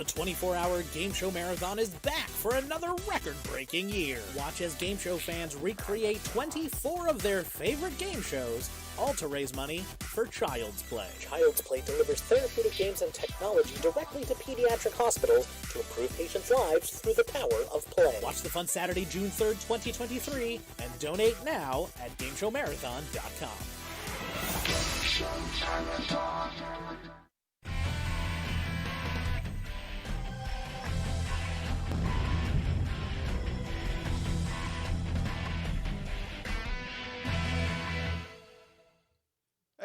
The 24-hour game show marathon is back for another record-breaking year. Watch as game show fans recreate 24 of their favorite game shows, all to raise money for Child's Play. Child's Play delivers therapeutic games and technology directly to pediatric hospitals to improve patients' lives through the power of play. Watch the fun Saturday, June 3rd, 2023, and donate now at GameShowMarathon.com.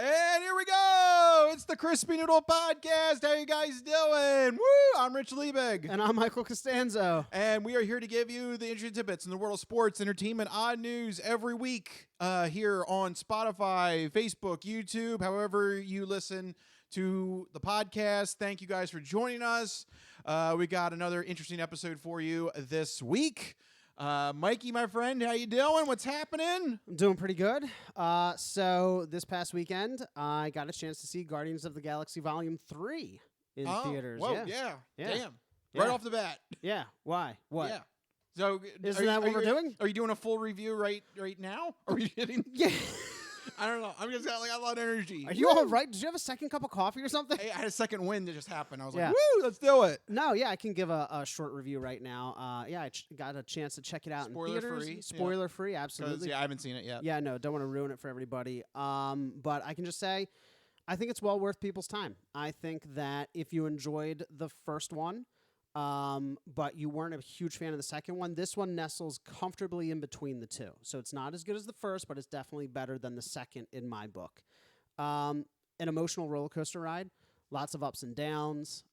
And here we go. It's the Crispy Noodle Podcast. How you guys doing? Woo! I'm Rich Liebig. And I'm Michael Costanzo. And we are here to give you the interesting tidbits in the world of sports, entertainment, odd news every week here on Spotify, Facebook, YouTube, however you listen to the podcast. Thank you guys for joining us. We got another interesting episode for you this week. Mikey, my friend, how you doing? What's happening? I'm doing pretty good. So this past weekend, I got a chance to see Guardians of the Galaxy Volume 3 in theaters. Whoa, yeah. Damn. Yeah. Right off the bat. Yeah. Why? What? Yeah. So Isn't that what we're doing? Are you doing a full review right now? Or are you getting? Yeah. I don't know. I'm just got like a lot of energy. Are you all right? Did you have a second cup of coffee or something? I had a second win that just happened. I was Yeah. like, woo, let's do it. No, yeah, I can give a short review right now. I got a chance to check it out in theaters. Spoiler-free. Spoiler-free, absolutely. I haven't seen it yet. Yeah, no, don't want to ruin it for everybody. But I can just say, I think it's well worth people's time. I think that if you enjoyed the first one, but you weren't a huge fan of the second one, this one nestles comfortably in between the two. So it's not as good as the first, but it's definitely better than the second in my book. An emotional roller coaster ride, lots of ups and downs.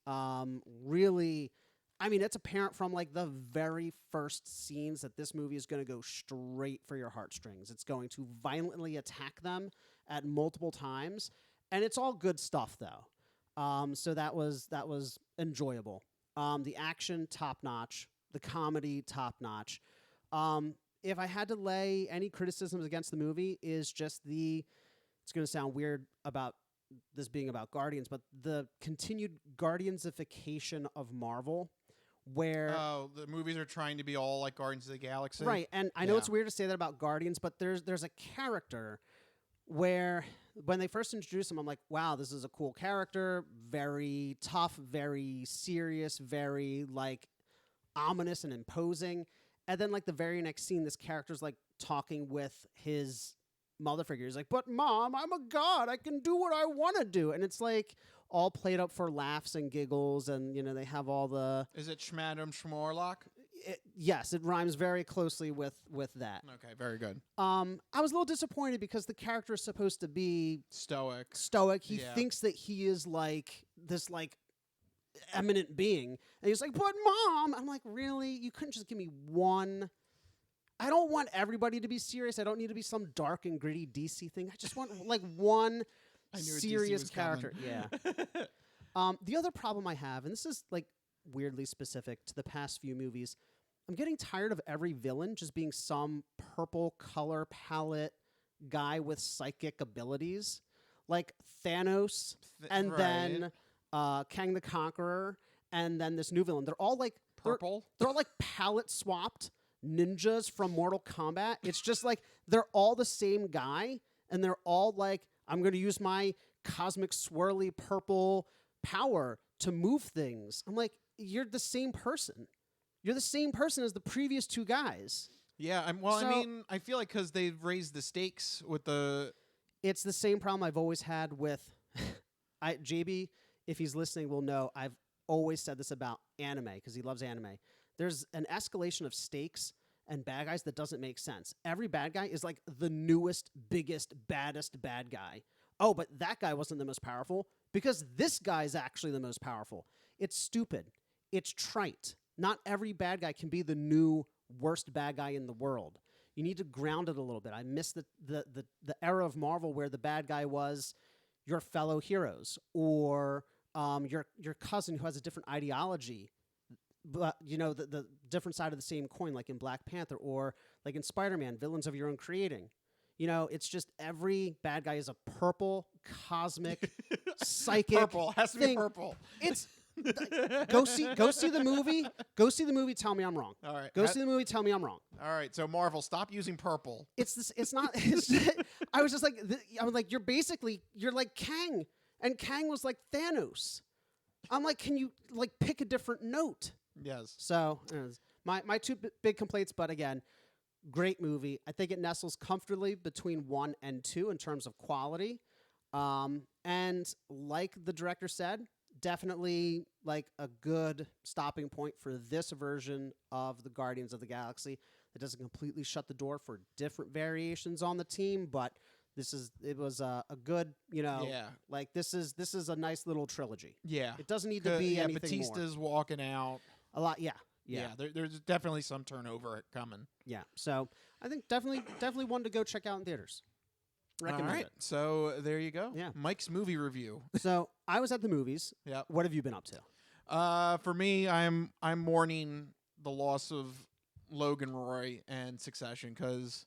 Really, I mean, it's apparent from like the very first scenes that this movie is going to go straight for your heartstrings. It's going to violently attack them at multiple times, and it's all good stuff though. So that was enjoyable. The action, top-notch. The comedy, top-notch. If I had to lay any criticisms against the movie is just it's going to sound weird about this being about Guardians, but the continued Guardiansification of Marvel, where... Oh, the movies are trying to be all like Guardians of the Galaxy? Right, and I know it's weird to say that about Guardians, but there's a character where... When they first introduced him, I'm like, wow, this is a cool character, very tough, very serious, very, like, ominous and imposing. And then, like, the very next scene, this character's, like, talking with his mother figure. He's like, but, Mom, I'm a god. I can do what I want to do. And it's, like, all played up for laughs and giggles, and, you know, they have all the... Is it Schmadam Schmorlock? Yes, it rhymes very closely with that. Okay, very good. I was a little disappointed because the character is supposed to be Stoic. He thinks that he is like this like eminent being, and he's like, "But Mom," I'm like, "Really? You couldn't just give me one?" I don't want everybody to be serious. I don't need to be some dark and gritty DC thing. I just want like one serious character. Yeah. The other problem I have, and this is like weirdly specific to the past few movies, I'm getting tired of every villain just being some purple color palette guy with psychic abilities, like Thanos, and then Kang the Conqueror, and then this new villain. They're all like purple. They're all like palette swapped ninjas from Mortal Kombat. It's just like they're all the same guy, and they're all like, I'm going to use my cosmic swirly purple power to move things. I'm like, you're the same person. You're the same person as the previous two guys. Yeah, I mean, I feel like because they've raised the stakes with the... It's the same problem I've always had with... JB, if he's listening, will know I've always said this about anime, because he loves anime. There's an escalation of stakes and bad guys that doesn't make sense. Every bad guy is like the newest, biggest, baddest bad guy. Oh, but that guy wasn't the most powerful because this guy's actually the most powerful. It's stupid. It's trite. Not every bad guy can be the new worst bad guy in the world. You need to ground it a little bit. I miss the era of Marvel where the bad guy was your fellow heroes or your cousin who has a different ideology, but you know the different side of the same coin, like in Black Panther or like in Spider-Man, villains of your own creating. You know, it's just every bad guy is a purple, cosmic, psychic Purple. Has to be thing. purple. It's Go see the movie. Go see the movie. Tell me I'm wrong. All right. Go see the movie. Tell me I'm wrong. All right. So Marvel, stop using purple. It's this. It's not. It's I was just like, I was like, you're like Kang, and Kang was like Thanos. I'm like, can you like pick a different note? Yes. So my two big complaints, but again, great movie. I think it nestles comfortably between 1 and 2 in terms of quality. And like the director said, definitely like a good stopping point for this version of the Guardians of the Galaxy. It doesn't completely shut the door for different variations on the team, but it was a good, like this is a nice little trilogy. Yeah. It doesn't need to be anything Batista's more. walking out. A lot, yeah. There's definitely some turnover coming. Yeah, so I think definitely one to go check out in theaters. Recommend All right, it. so there you go. Yeah. Mike's movie review. So I was at the movies. Yeah. What have you been up to? For me, I'm mourning the loss of Logan Roy and Succession because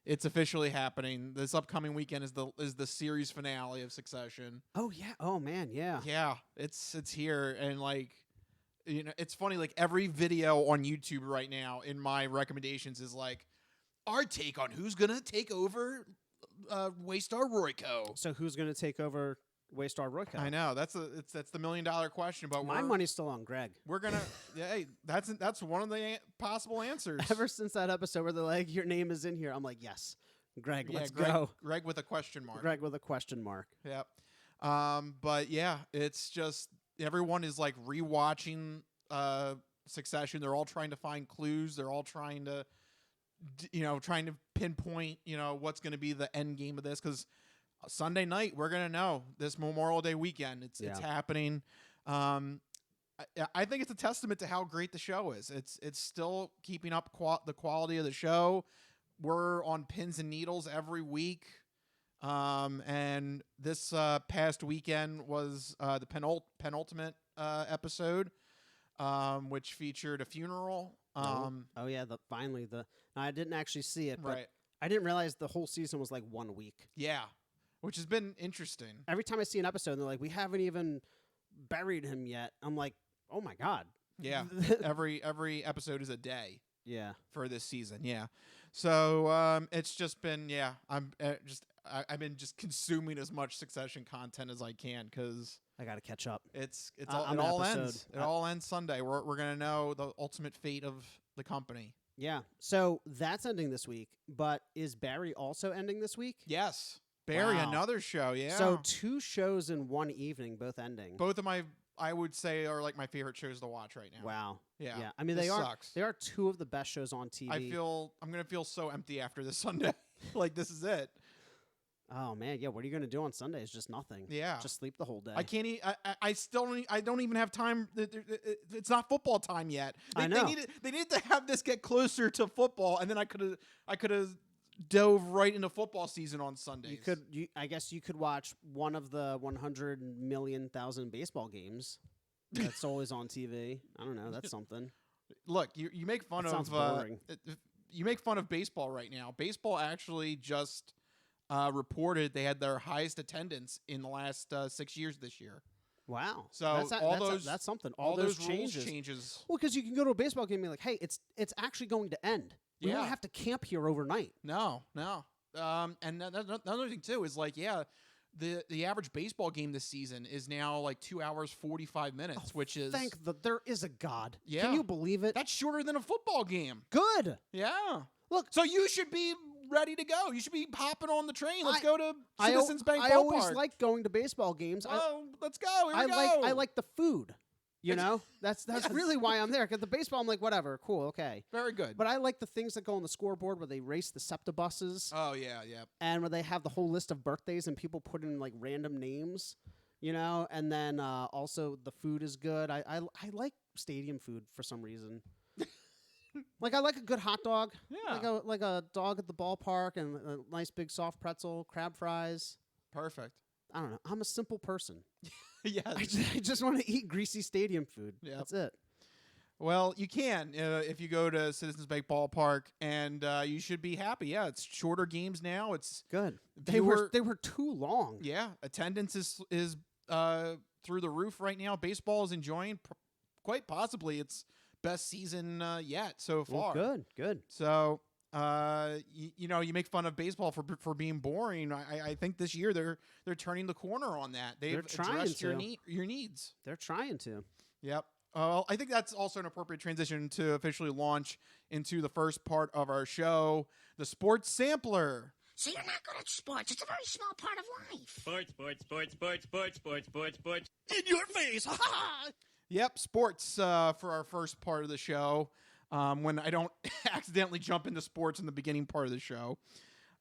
it's officially happening. This upcoming weekend is the series finale of Succession. Oh yeah. Oh man. Yeah. Yeah, it's here, and like, it's funny. Like every video on YouTube right now in my recommendations is like our take on who's gonna take over Waystar Royco. So who's going to take over Waystar Royco? I know that's the $1 million question, but my money's still on Greg. We're gonna hey, that's one of the possible answers. Ever since that episode where they're like, your name is in here, I'm like, yes, Greg, let's go. Greg with a question mark. Greg with a question mark. Yep. But yeah, it's just everyone is like rewatching Succession. They're all trying to find clues. They're all trying to pinpoint, what's going to be the end game of this. Because Sunday night, we're going to know this Memorial Day weekend. It's happening. I think it's a testament to how great the show is. It's still keeping up the quality of the show. We're on pins and needles every week. And this past weekend was the penultimate episode, which featured a funeral. Oh yeah, finally no, I didn't actually see it, but right. I didn't realize the whole season was like 1 week. Yeah, which has been interesting. Every time I see an episode, they're like, "We haven't even buried him yet." I'm like, "Oh my god!" Yeah, every episode is a day. Yeah, for this season. Yeah, so it's just been I've been just consuming as much Succession content as I can because I got to catch up. It all ends. It all ends Sunday. We're gonna know the ultimate fate of the company. Yeah. So that's ending this week, but is Barry also ending this week? Yes, Barry, Wow. another show. Yeah. So 2 shows in one evening, both ending. Both of I would say are like my favorite shows to watch right now. Wow. Yeah. Yeah. I mean, this they are. sucks. They are 2 of the best shows on TV. I'm gonna feel so empty after this Sunday. Like this is it. Oh man, yeah. What are you gonna do on Sunday? It's just nothing. Yeah. Just sleep the whole day. I can't. I don't even have time. It's not football time yet. I know. They need to have this get closer to football, and then I could have dove right into football season on Sundays. I guess you could watch one of the 100,000,000 baseball games. That's always on TV. I don't know. That's something. Look, you make fun That sounds of boring. You make fun of baseball right now. Baseball actually just reported they had their highest attendance in the last 6 years this year. Wow. So that's something. All those rules changes. Well, because you can go to a baseball game and be like, hey, it's actually going to end. We don't have to camp here overnight. No. And another thing too is like, the average baseball game this season is now like 2 hours 45 minutes, which is there is a God. Yeah. Can you believe it? That's shorter than a football game. Good. Yeah. Look, so you should be ready to go. You should be hopping on the train. Let's go to Citizens Bank Ballpark. I always like going to baseball games. Let's go. Here we go. I like the food. You know, that's really why I'm there. Because the baseball, I'm like, whatever, cool, okay, very good. But I like the things that go on the scoreboard where they race the SEPTA buses. Oh yeah. And where they have the whole list of birthdays and people put in like random names, and then also the food is good. I like stadium food for some reason. Like I like a good hot dog. Yeah. Like a dog at the ballpark and a nice big soft pretzel, crab fries. Perfect. I don't know. I'm a simple person. Yes. I just want to eat greasy stadium food. Yep. That's it. Well, you can if you go to Citizens Bank Ballpark, and you should be happy. Yeah, it's shorter games now. It's good. fewer, They were too long. Yeah, attendance is through the roof right now. Baseball is enjoying quite possibly its best season yet so far. Good. So, you make fun of baseball for being boring. I think this year they're turning the corner on that. They've addressed your needs. They're trying to. Yep. I think that's also an appropriate transition to officially launch into the first part of our show, the Sports Sampler. So you're not good at sports. It's a very small part of life. Sports. In your face. Ha ha! Yep, sports for our first part of the show. When I don't accidentally jump into sports in the beginning part of the show.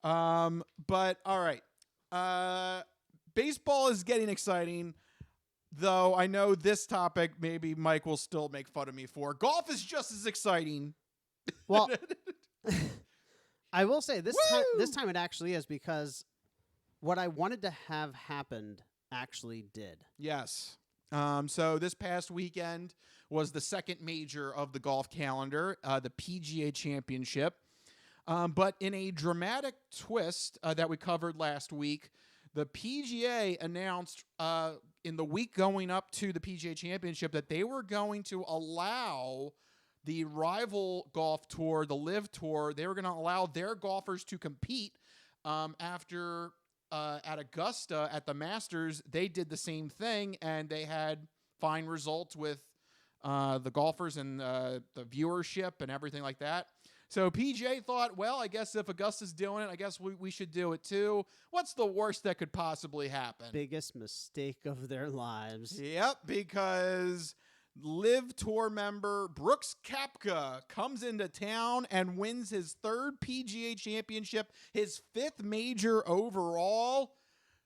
But all right. Baseball is getting exciting, though I know this topic maybe Mike will still make fun of me for. Golf is just as exciting. Well, I will say this time it actually is, because what I wanted to have happened actually did. Yes. So this past weekend was the second major of the golf calendar, the PGA Championship. But in a dramatic twist that we covered last week, the PGA announced in the week going up to the PGA Championship that they were going to allow the rival golf tour, the LIV Tour, they were going to allow their golfers to compete after at Augusta at the Masters. They did the same thing, and they had fine results with the golfers and the viewership and everything like that. So PGA thought, well, I guess if Augusta's doing it, I guess we should do it too. What's the worst that could possibly happen? Biggest mistake of their lives. Yep, because LIV Tour member Brooks Koepka comes into town and wins his third PGA Championship, his fifth major overall.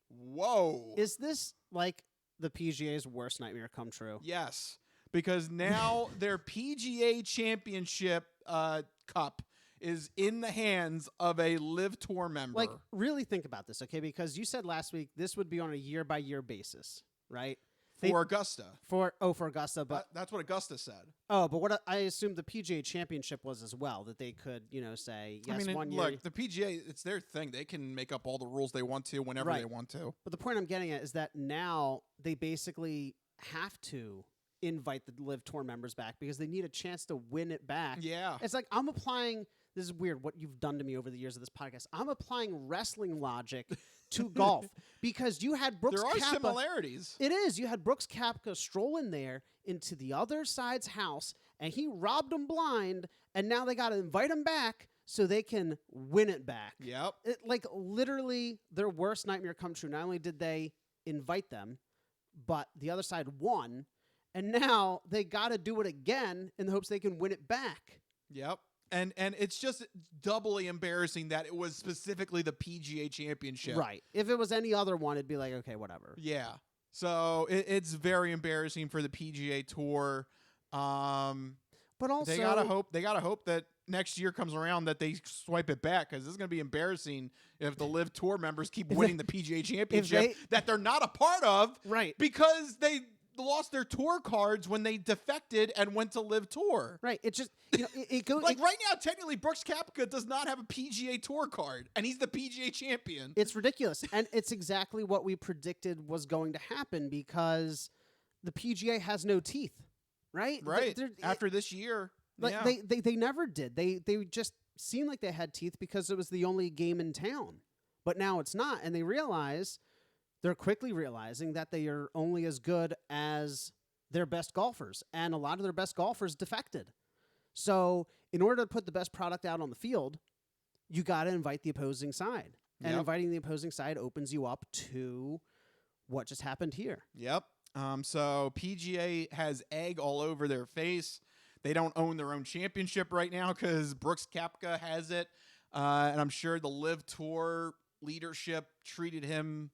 Whoa. Is this like the PGA's worst nightmare come true? Yes, because now their PGA Championship cup is in the hands of a LIV Tour member. Like, really think about this, okay? Because you said last week this would be on a year-by-year basis, right? For Augusta. For Augusta, but that's what Augusta said. Oh, but what I assumed the PGA Championship was as well, that they could, say, yes, I mean, one year. Look, the PGA, it's their thing. They can make up all the rules they want to whenever they want to. But the point I'm getting at is that now they basically have to invite the LIV Tour members back because they need a chance to win it back. Yeah. It's like I'm applying, this is weird what you've done to me over the years of this podcast. I'm applying wrestling logic to golf because you had Brooks Koepka. There are similarities. It is. You had Brooks Koepka stroll in there into the other side's house and he robbed them blind, and now they got to invite him back so they can win it back. Yep. Like literally their worst nightmare come true. Not only did they invite them, but the other side won. And now they got to do it again in the hopes they can win it back. Yep. And it's just doubly embarrassing that it was specifically the PGA Championship. Right. If it was any other one, it'd be like, okay, whatever. Yeah. So it's very embarrassing for the PGA Tour. But also they gotta hope that next year comes around that they swipe it back, because this is gonna be embarrassing if the LIV Tour members keep winning the PGA Championship that they're not a part of. Right. Because they lost their tour cards when they defected and went to LIV Tour. Right. It just, it goes like right now, technically, Brooks Koepka does not have a PGA Tour card, and he's the PGA champion. It's ridiculous. And it's exactly what we predicted was going to happen, because the PGA has no teeth, right? Right. After this year. Like they never did. They just seemed like they had teeth because it was the only game in town. But now it's not. And they're quickly realizing that they are only as good as their best golfers. And a lot of their best golfers defected. So in order to put the best product out on the field, you got to invite the opposing side. And inviting the opposing side opens you up to what just happened here. Yep. So PGA has egg all over their face. They don't own their own championship right now because Brooks Koepka has it. And I'm sure the LIV Tour leadership treated him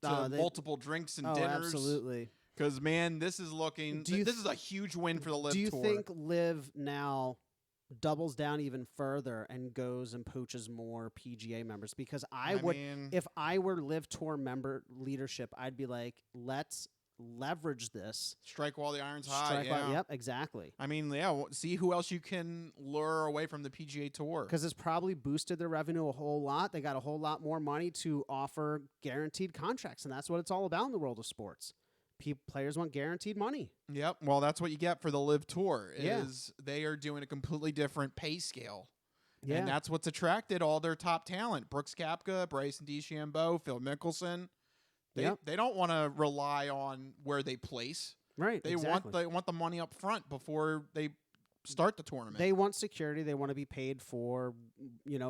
to multiple drinks and dinners. Absolutely. Because, man, this is this is a huge win for the LIV Tour. Do you think LIV now doubles down even further and goes and poaches more PGA members? Because if I were LIV Tour member leadership, I'd be like, let's leverage this. Strike while the iron's hot. Yep, exactly. I mean, see who else you can lure away from the PGA Tour. Because it's probably boosted their revenue a whole lot. They got a whole lot more money to offer guaranteed contracts, and that's what it's all about in the world of sports. players want guaranteed money. Yep. Well, that's what you get for the LIV Tour. Yeah. Is they are doing a completely different pay scale. Yeah. And that's what's attracted all their top talent. Brooks Koepka, Bryson DeChambeau, Phil Mickelson. They don't want to rely on where they place. Right. They want the money up front before they start the tournament. They want security. They want to be paid for,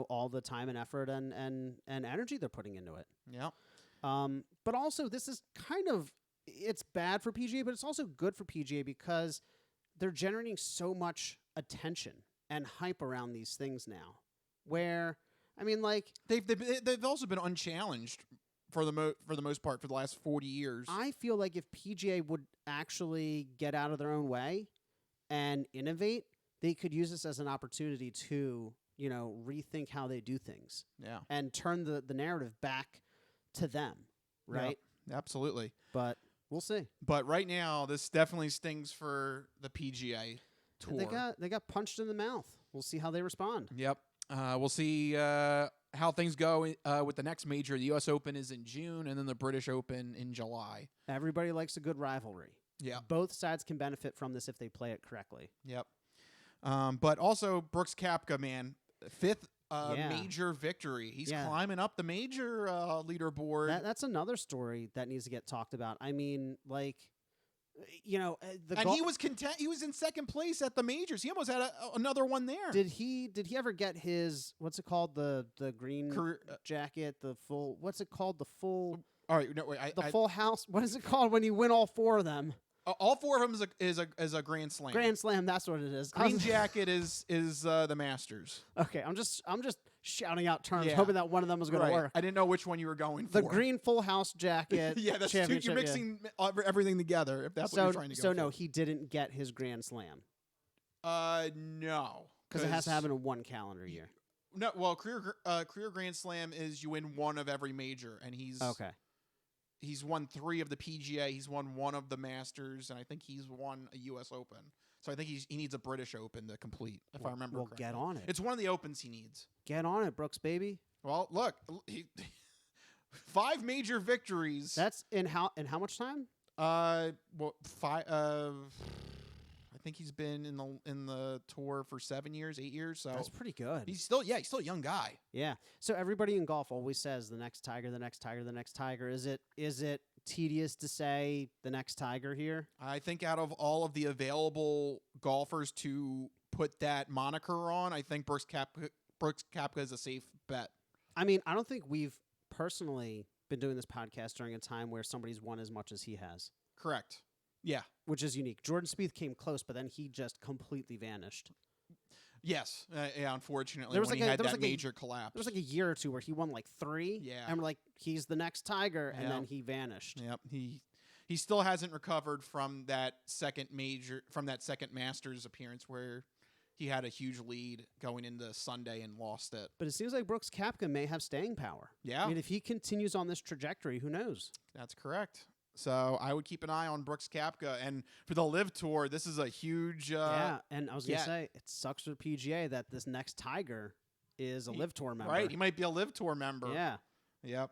all the time and effort and energy they're putting into it. Yeah. But also this is it's bad for PGA, but it's also good for PGA because they're generating so much attention and hype around these things now. Where they've also been unchallenged for the most part for the last 40 years. I feel like if PGA would actually get out of their own way and innovate, they could use this as an opportunity to, rethink how they do things. Yeah. And turn the narrative back to them, right? Yeah, absolutely. But we'll see. But right now, this definitely stings for the PGA Tour. They got punched in the mouth. We'll see how they respond. Yep. We'll see how things go with the next major. The U.S. Open is in June, and then the British Open in July. Everybody likes a good rivalry. Yeah. Both sides can benefit from this if they play it correctly. Yep. But also Brooks Koepka, man, fifth major victory. He's climbing up the major leaderboard. That's another story that needs to get talked about. I mean, he was content. He was in second place at the majors. He almost had another one there. Did he ever get his what's it called the green jacket? The full what's it called? The full. All right, no wait. Full house. What is it called when you win all four of them? All four of them is a Grand Slam. Grand Slam. That's what it is. Green jacket is the Masters. Okay, I'm just shouting out terms, hoping that one of them was going to work. I didn't know which one you were going for. The green full house jacket. Yeah, that's two. You're mixing everything together. If that's what you're trying to go. So no, he didn't get his Grand Slam. No, because it has to happen in one calendar year. No, well, career Grand Slam is you win one of every major, and he's okay. He's won 3 of the PGA. He's won 1 of the Masters, and I think he's won a U.S. Open. So I think he needs a British Open to complete, if I remember correctly. Get on it. It's one of the Opens he needs. Get on it, Brooks, baby. Well, look, 5 major victories. That's in how much time? 5. I think he's been in the tour for 7 years, 8 years. So that's pretty good. He's still a young guy. Yeah. So everybody in golf always says the next Tiger, the next Tiger, the next Tiger. Is it tedious to say the next Tiger here? I think out of all of the available golfers to put that moniker on, I think Brooks Koepka is a safe bet. I mean, I don't think we've personally been doing this podcast during a time where somebody's won as much as he has. Correct. Yeah. Which is unique. Jordan Spieth came close, but then he just completely vanished. Yes. Yeah, unfortunately, when he had that major collapse. There was a year or two where he won 3. Yeah. And we're like, he's the next Tiger, and then he vanished. Yep. He still hasn't recovered from that second Masters appearance where he had a huge lead going into Sunday and lost it. But it seems like Brooks Koepka may have staying power. Yeah. I mean, if he continues on this trajectory, who knows? That's correct. So I would keep an eye on Brooks Koepka. And for the LIV Tour, this is a huge... yeah, and I was going to say, it sucks for PGA that this next Tiger is a LIV Tour member. Right, he might be a LIV Tour member. Yeah. Yep.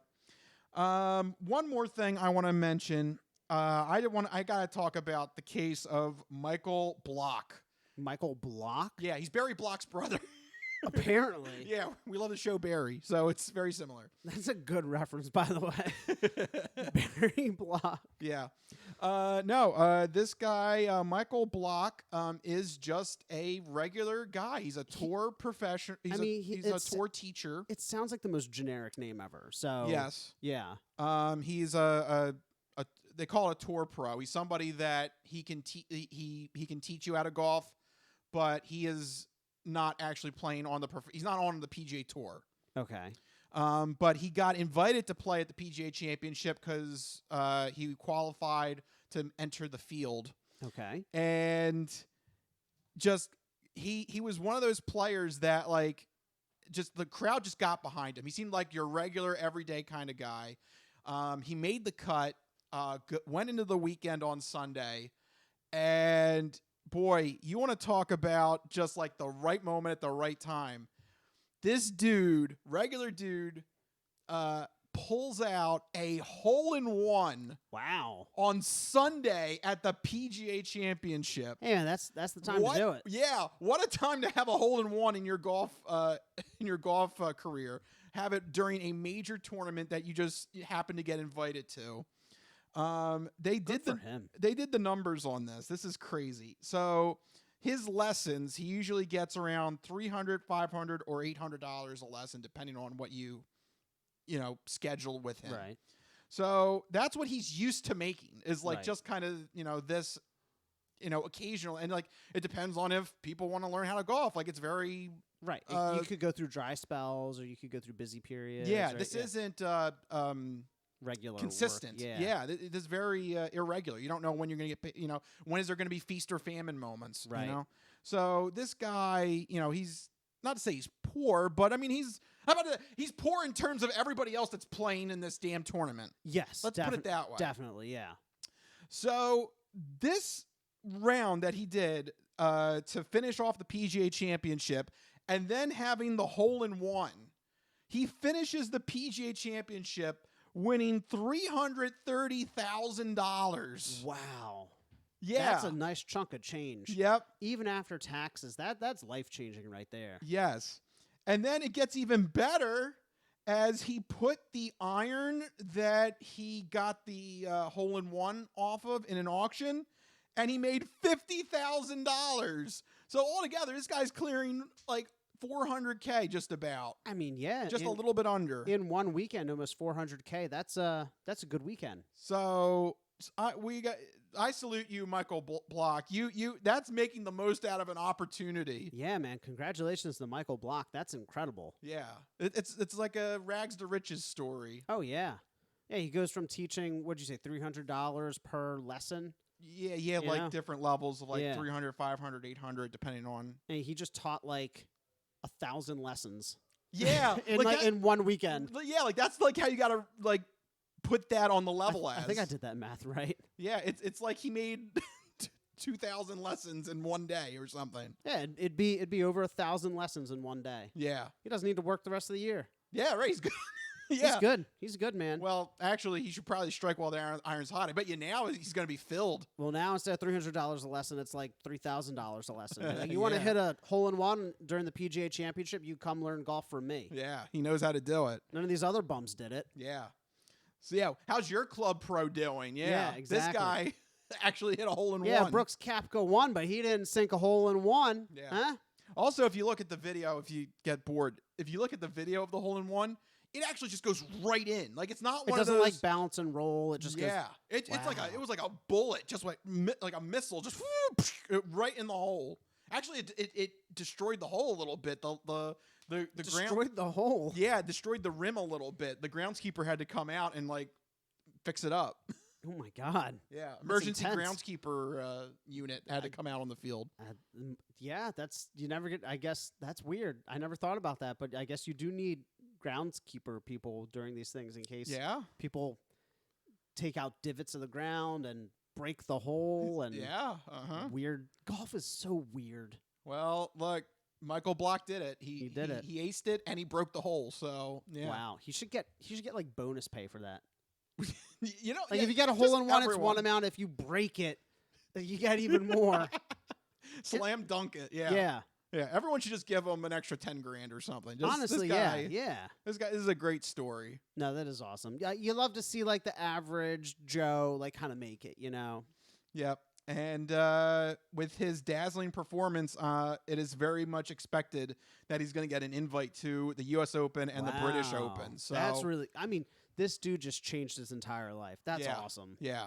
One more thing I want to mention. I got to talk about the case of Michael Block. Michael Block? Yeah, he's Barry Block's brother. Apparently. Yeah, we love the show Barry, so it's very similar. That's a good reference, by the way. Barry Block. Yeah. This guy, Michael Block, is just a regular guy. He's a tour professional. He's a tour teacher. It sounds like the most generic name ever. So yes. Yeah. He's they call it a tour pro. He's somebody that he can teach you how to golf, but he is not actually playing on he's not on the PGA Tour. Okay. But he got invited to play at the PGA Championship because he qualified to enter the field. Okay. And just he was one of those players that just the crowd just got behind him. He seemed like your regular everyday kind of guy. He made the cut, went into the weekend on Sunday, and boy, you want to talk about just like the right moment at the right time. This dude, regular dude, pulls out a hole-in-one Wow. on Sunday at the PGA Championship. Hey, man, that's the time to do it. Yeah, what a time to have a hole-in-one in your golf career. Have it during a major tournament that you just happen to get invited to. They did the numbers on this. This is crazy. So his lessons, he usually gets around $300, $500, or $800 a lesson, depending on what you schedule with him. Right. So that's what he's used to making, is like Right. just kind of, this, occasional. And like, it depends on if people want to learn how to golf. Like, it's very, Right. You could go through dry spells, or you could go through busy periods. yeah, right? this isn't, regular consistent. work. Yeah. It is very irregular. You don't know when you're going to get paid, when is there going to be feast or famine moments, Right. So this guy, he's not to say he's poor, but I mean, he's poor in terms of everybody else that's playing in this damn tournament. Yes. Let's put it that way. Definitely, yeah. So this round that he did to finish off the PGA Championship and then having the hole-in-one, he finishes the PGA Championship winning $330,000. Wow. Yeah. That's a nice chunk of change. Yep. Even after taxes, that's life-changing right there. Yes. And then it gets even better as he put the iron that he got the hole-in-one off of in an auction, and he made $50,000. So altogether, this guy's clearing like $400K just about. I mean, yeah. Just a little bit under. In one weekend, almost $400K. That's a good weekend. So I salute you, Michael Block. You that's making the most out of an opportunity. Yeah, man. Congratulations to Michael Block. That's incredible. Yeah. It's like a rags to riches story. Oh, yeah. Yeah, he goes from teaching, what'd you say, $300 per lesson? Yeah, like different levels of like Yeah. 300, 500, 800, depending on. And he just taught like 1,000 lessons. Yeah. in one weekend. Yeah, like that's like how you got to like put that on the level I think I did that math right. Yeah, it's like he made 2,000 lessons in one day or something. Yeah, it'd be over 1,000 lessons in one day. Yeah. He doesn't need to work the rest of the year. Yeah, right. He's good. Yeah. He's good. He's good, man. Well, actually, he should probably strike while the iron's hot. I bet you now he's going to be filled. Well, now instead of $300 a lesson, it's like $3,000 a lesson. Like, you want to Yeah. hit a hole-in-one during the PGA Championship, you come learn golf from me. Yeah, he knows how to do it. None of these other bums did it. Yeah. So, yeah, how's your club pro doing? Yeah, exactly. This guy actually hit a hole-in-one. Yeah, Brooks Koepka won, but he didn't sink a hole-in-one. Yeah. Huh? Also, if you look at the video, if you get bored, if you look at the video of the hole-in-one, it actually just goes right in. Like, it's not one of those. It doesn't like bounce and roll. It just goes. Yeah, it's like Wow. it was like a bullet, just like a missile, just right in the hole. Actually, it destroyed the hole a little bit. The Destroyed the hole. Yeah, it destroyed the rim a little bit. The groundskeeper had to come out and like fix it up. Oh my God. Yeah, emergency intense. groundskeeper unit had to come out on the field. Yeah, you never get. I guess that's weird. I never thought about that, but I guess you do need groundskeeper people during these things in case people take out divots of the ground and break the hole and weird. Golf is so weird. Well, look, Michael Block did it. He did it. He aced it and he broke the hole. So yeah. Wow, he should get like bonus pay for that. You know, Like if you get a hole in one, it's one amount. If you break it, you get even more. Slam dunk it. Yeah. Yeah. Yeah, everyone should just give him an extra 10 grand or something. Honestly, this guy, yeah. This is a great story. No, that is awesome. Yeah, you love to see like the average Joe like kind of make it, you know. Yep. And with his dazzling performance, it is very much expected that he's going to get an invite to the U.S. Open and the British Open. So that's really, I mean, this dude just changed his entire life. That's awesome. Yeah.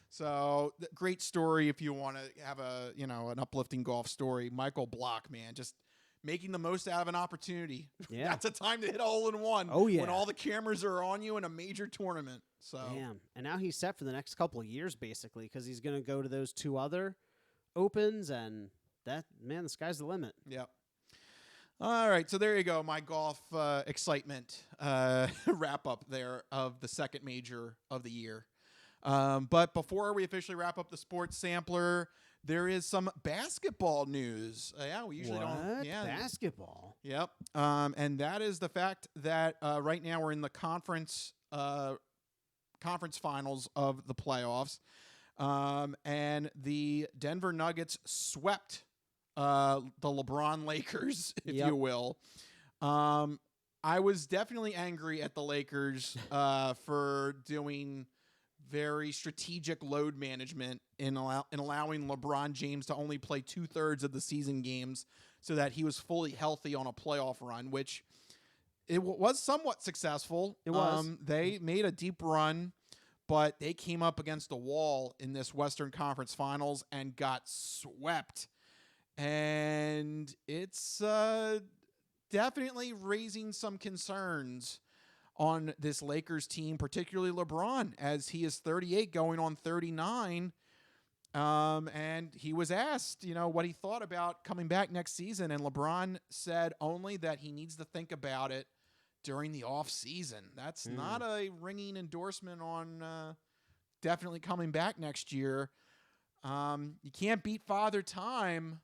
So great story if you want to have an uplifting golf story. Michael Block, man, just making the most out of an opportunity. Yeah. That's a time to hit a hole-in-one. Oh, yeah. When all the cameras are on you in a major tournament. So Damn. And now he's set for the next couple of years, basically, because he's going to go to those two other Opens, and the sky's the limit. Yep. All right, so there you go. My golf excitement wrap up there of the second major of the year. But before we officially wrap up the sports sampler, there is some basketball news. Yeah, we usually don't. Yeah, basketball. Yep. And that is the fact that right now we're in the conference conference finals of the playoffs. And the Denver Nuggets swept the LeBron Lakers, if Yep. you will. I was definitely angry at the Lakers for doing very strategic load management in allowing LeBron James to only play 2/3 of the season games so that he was fully healthy on a playoff run, which it was somewhat successful. It was. They made a deep run, but they came up against a wall in this Western Conference Finals and got swept. And it's definitely raising some concerns on this Lakers team, particularly LeBron, as he is 38 going on 39. And he was asked, what he thought about coming back next season. And LeBron said only that he needs to think about it during the off season. That's not a ringing endorsement on definitely coming back next year. You can't beat Father Time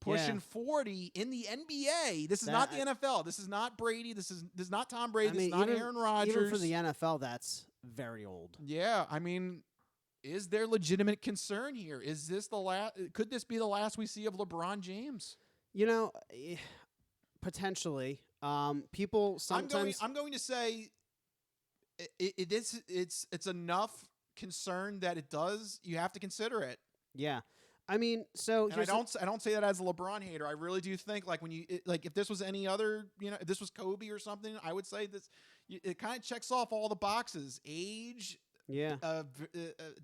pushing 40 in the NBA. This is not the NFL. This is not Brady. This is not Tom Brady. This is not Aaron Rodgers. Even for the NFL, that's very old. Yeah, I mean, is there legitimate concern here? Is this the last? Could this be the last we see of LeBron James? Potentially. People sometimes. I'm going to say it's enough concern that it does. You have to consider it. Yeah. I mean, so and I don't say that as a LeBron hater. I really do think if this was any other, if this was Kobe or something, I would say this. It kind of checks off all the boxes: age,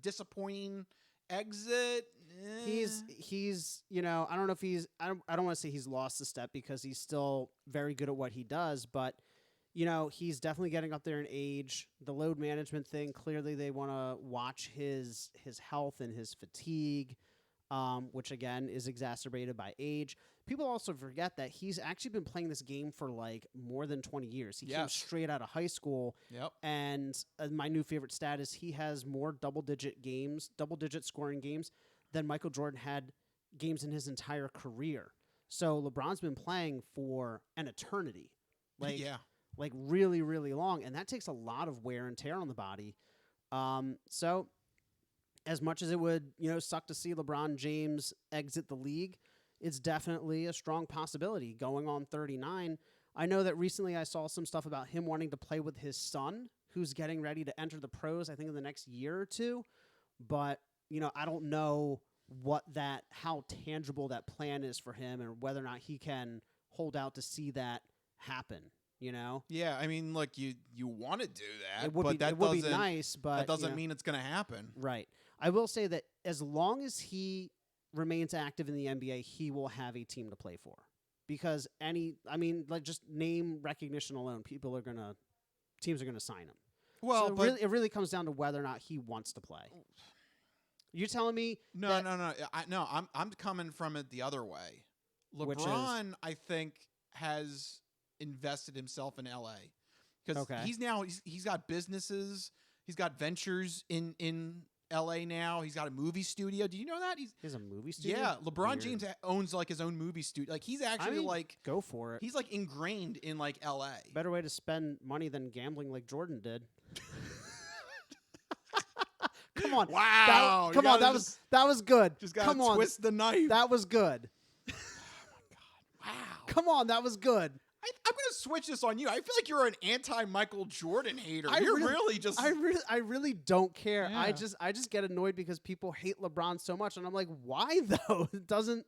disappointing exit. He's I don't know if he's I don't want to say he's lost a step because he's still very good at what he does, but he's definitely getting up there in age. The load management thing, clearly they want to watch his health and his fatigue. Which again is exacerbated by age. People also forget that he's actually been playing this game for like more than 20 years. He came straight out of high school. Yep. And my new favorite stat is he has more double-digit scoring games than Michael Jordan had games in his entire career. So LeBron's been playing for an eternity. Like really, really long. And that takes a lot of wear and tear on the body. So as much as it would, suck to see LeBron James exit the league, it's definitely a strong possibility going on 39. I know that recently I saw some stuff about him wanting to play with his son, who's getting ready to enter the pros, I think in the next year or two. But, I don't know how tangible that plan is for him and whether or not he can hold out to see that happen. Yeah, I mean, look, you want to do that, it would be nice, but that doesn't mean it's going to happen. Right. I will say that as long as he remains active in the NBA, he will have a team to play for. Because just name recognition alone, teams are gonna sign him. Well, so it really comes down to whether or not he wants to play. You're telling me? No. I'm coming from it the other way. LeBron, I think, has invested himself in LA because he's got businesses, he's got ventures in LA now. He's got a movie studio. Do you know that he has a movie studio? Yeah, LeBron James owns like his own movie studio. Like he's actually go for it. He's like ingrained in like LA. Better way to spend money than gambling like Jordan did. Come on! Wow! That was good. Just gotta twist the knife. That was good. Oh my God! Wow! Come on, that was good. I'm going to switch this on you. I feel like you're an anti-Michael Jordan hater. I really don't care. Yeah. I just get annoyed because people hate LeBron so much, and I'm like, why though? It doesn't.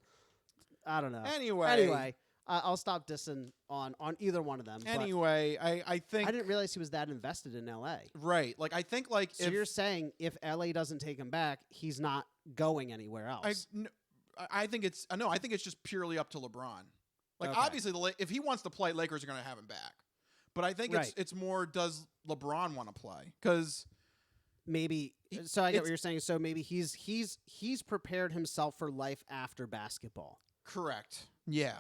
I don't know. Anyway, I'll stop dissing on either one of them. Anyway, I think I didn't realize he was that invested in LA. Right. Like I think so you're saying if LA doesn't take him back, he's not going anywhere else. I think it's just purely up to LeBron. Like obviously, if he wants to play, Lakers are going to have him back. But I think it's more, does LeBron want to play? Because maybe. So I get what you're saying. So maybe he's prepared himself for life after basketball. Correct. Yeah.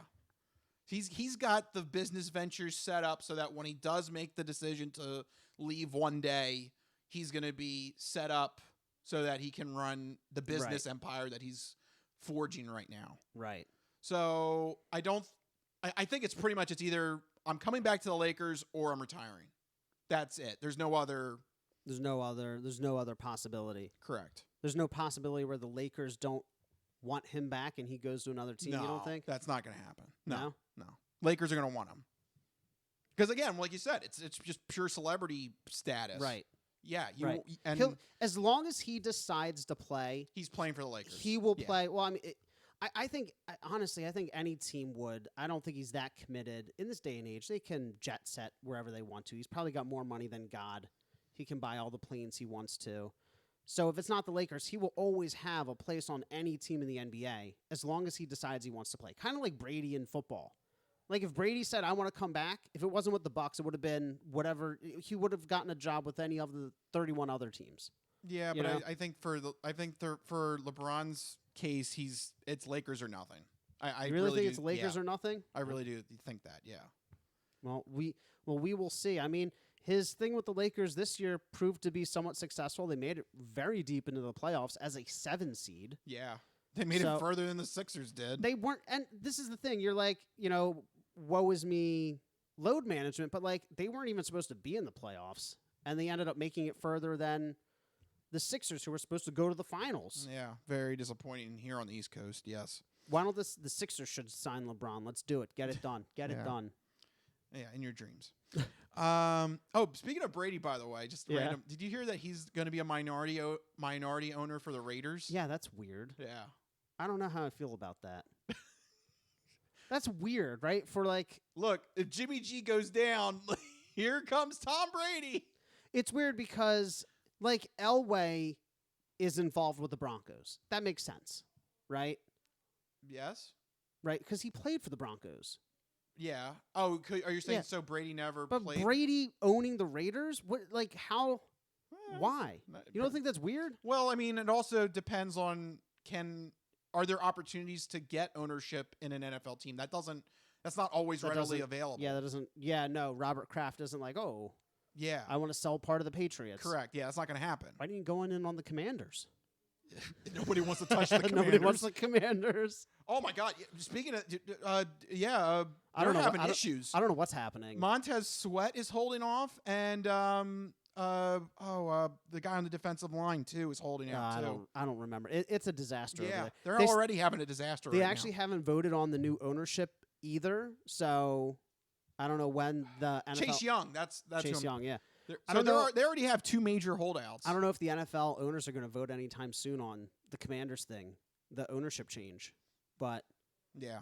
He's got the business ventures set up so that when he does make the decision to leave one day, he's going to be set up so that he can run the business empire that he's forging right now. Right. So I think it's pretty much it's either I'm coming back to the Lakers or I'm retiring. That's it. There's no other. There's no other possibility. Correct. There's no possibility where the Lakers don't want him back and he goes to another team. No, You don't think? that's not going to happen. No? No. Lakers are going to want him. Because again, like you said, it's just pure celebrity status. Right. Yeah. Right. And as long as he decides to play, he's playing for the Lakers. he will play. Well, I mean, I think, honestly, I think any team would. I don't think he's that committed. In this day and age, they can jet set wherever they want to. He's probably got more money than God. He can buy all the planes he wants to. So if it's not the Lakers, he will always have a place on any team in the NBA as long as he decides he wants to play. Kind of like Brady in football. Like if Brady said, I want to come back, if it wasn't with the Bucks, it would have been whatever. He would have gotten a job with any of the 31 other teams. Yeah, You but know? I think for LeBron's case, it's Lakers or nothing. I You really think do, it's Lakers or nothing? I really do think that. Yeah. Well, we will see. I mean, his thing with the Lakers this year proved to be somewhat successful. They made it very deep into the playoffs as a 7 seed. Yeah. They made So- it further than the Sixers did. They weren't, and this is the thing. You're like, woe is me load management, but like they weren't even supposed to be in the playoffs, and they ended up making it further than the Sixers, who were supposed to go to the finals. Yeah, very disappointing here on the East Coast. Yes. Why don't the Sixers should sign LeBron? Let's do it. Get it done. Get it done. Yeah, in your dreams. Speaking of Brady, by the way, just random. Did you hear that he's going to be a minority owner for the Raiders? Yeah, that's weird. Yeah. I don't know how I feel about that. That's weird, right? For like, Look, if Jimmy G goes down, here comes Tom Brady. it's weird because like Elway is involved with the Broncos. That makes sense, right? Yes. Right? Because he played for the Broncos. Yeah. Oh, are you saying Yeah. so Brady never But played? Brady owning the Raiders? What? Like how? Why? You don't think that's weird? Well, I mean, it also depends on are there opportunities to get ownership in an NFL team? That's not always That readily doesn't- available. Yeah, that doesn't. Yeah, no. Robert Kraft isn't like, oh, Yeah. I want to sell part of the Patriots. Correct. Yeah, that's not going to happen. Why didn't you go in on the Commanders? Nobody wants to touch the Commanders. Nobody wants the Commanders. Oh my God! Speaking of, I they're don't know. having I don't- issues. I don't know what's happening. Montez Sweat is holding off, and the guy on the defensive line too is holding out too. I don't remember. It's a disaster. Yeah, over they're there. already having a disaster. They right actually now. haven't voted on the new ownership either. So I don't know when the NFL. Chase Young. That's Chase who Young. Yeah. I don't know- They already have 2 major holdouts. I don't know if the NFL owners are going to vote anytime soon on the Commanders thing, the ownership change, but Yeah.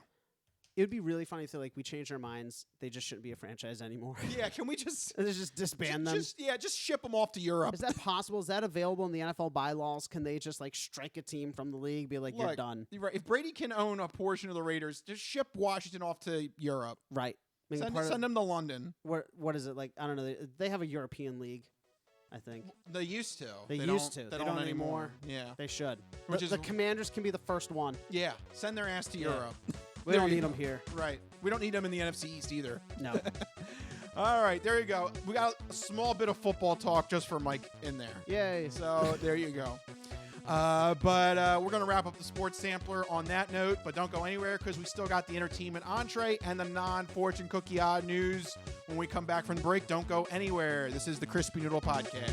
it would be really funny if we changed our minds. They just shouldn't be a franchise anymore. Yeah. Can we just Just disband them. just ship them off to Europe? Is that possible? Is that available in the NFL bylaws? Can they just strike a team from the league, be like, you're Look, done? Right. If Brady can own a portion of the Raiders, just ship Washington off to Europe. Right. Make it part Send of- them to London. what is it like? I don't know. They have a European league, I think. They used to. They don't- used to. They They don't don't anymore. anymore. Yeah. They should. Which is- The Commanders can be the first one. Yeah. Send their ass to Yeah. Europe. We There don't you need go. them here. Right. We don't need them in the NFC East either. No. All right. There you go. We got a small bit of football talk just for Mike in there. Yay. So there you go. But we're going to wrap up the sports sampler on that note, but don't go anywhere because we still got the entertainment entree and the non-fortune cookie odd news. When we come back from the break, don't go anywhere. This is the Crispy Noodle Podcast.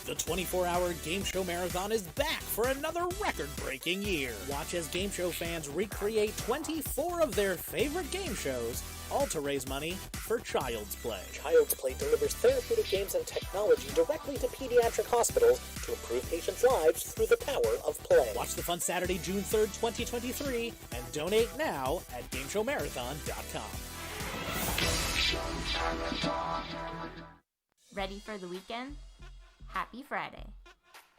The 24-hour Game Show Marathon is back for another record-breaking year. Watch as Game Show fans recreate 24 of their favorite game shows, all to raise money for Child's Play. Child's Play delivers therapeutic games and technology directly to pediatric hospitals to improve patients' lives through the power of play. Watch the fun Saturday, June 3rd, 2023, and donate now at GameShowMarathon.com. Ready for the weekend? Happy Friday.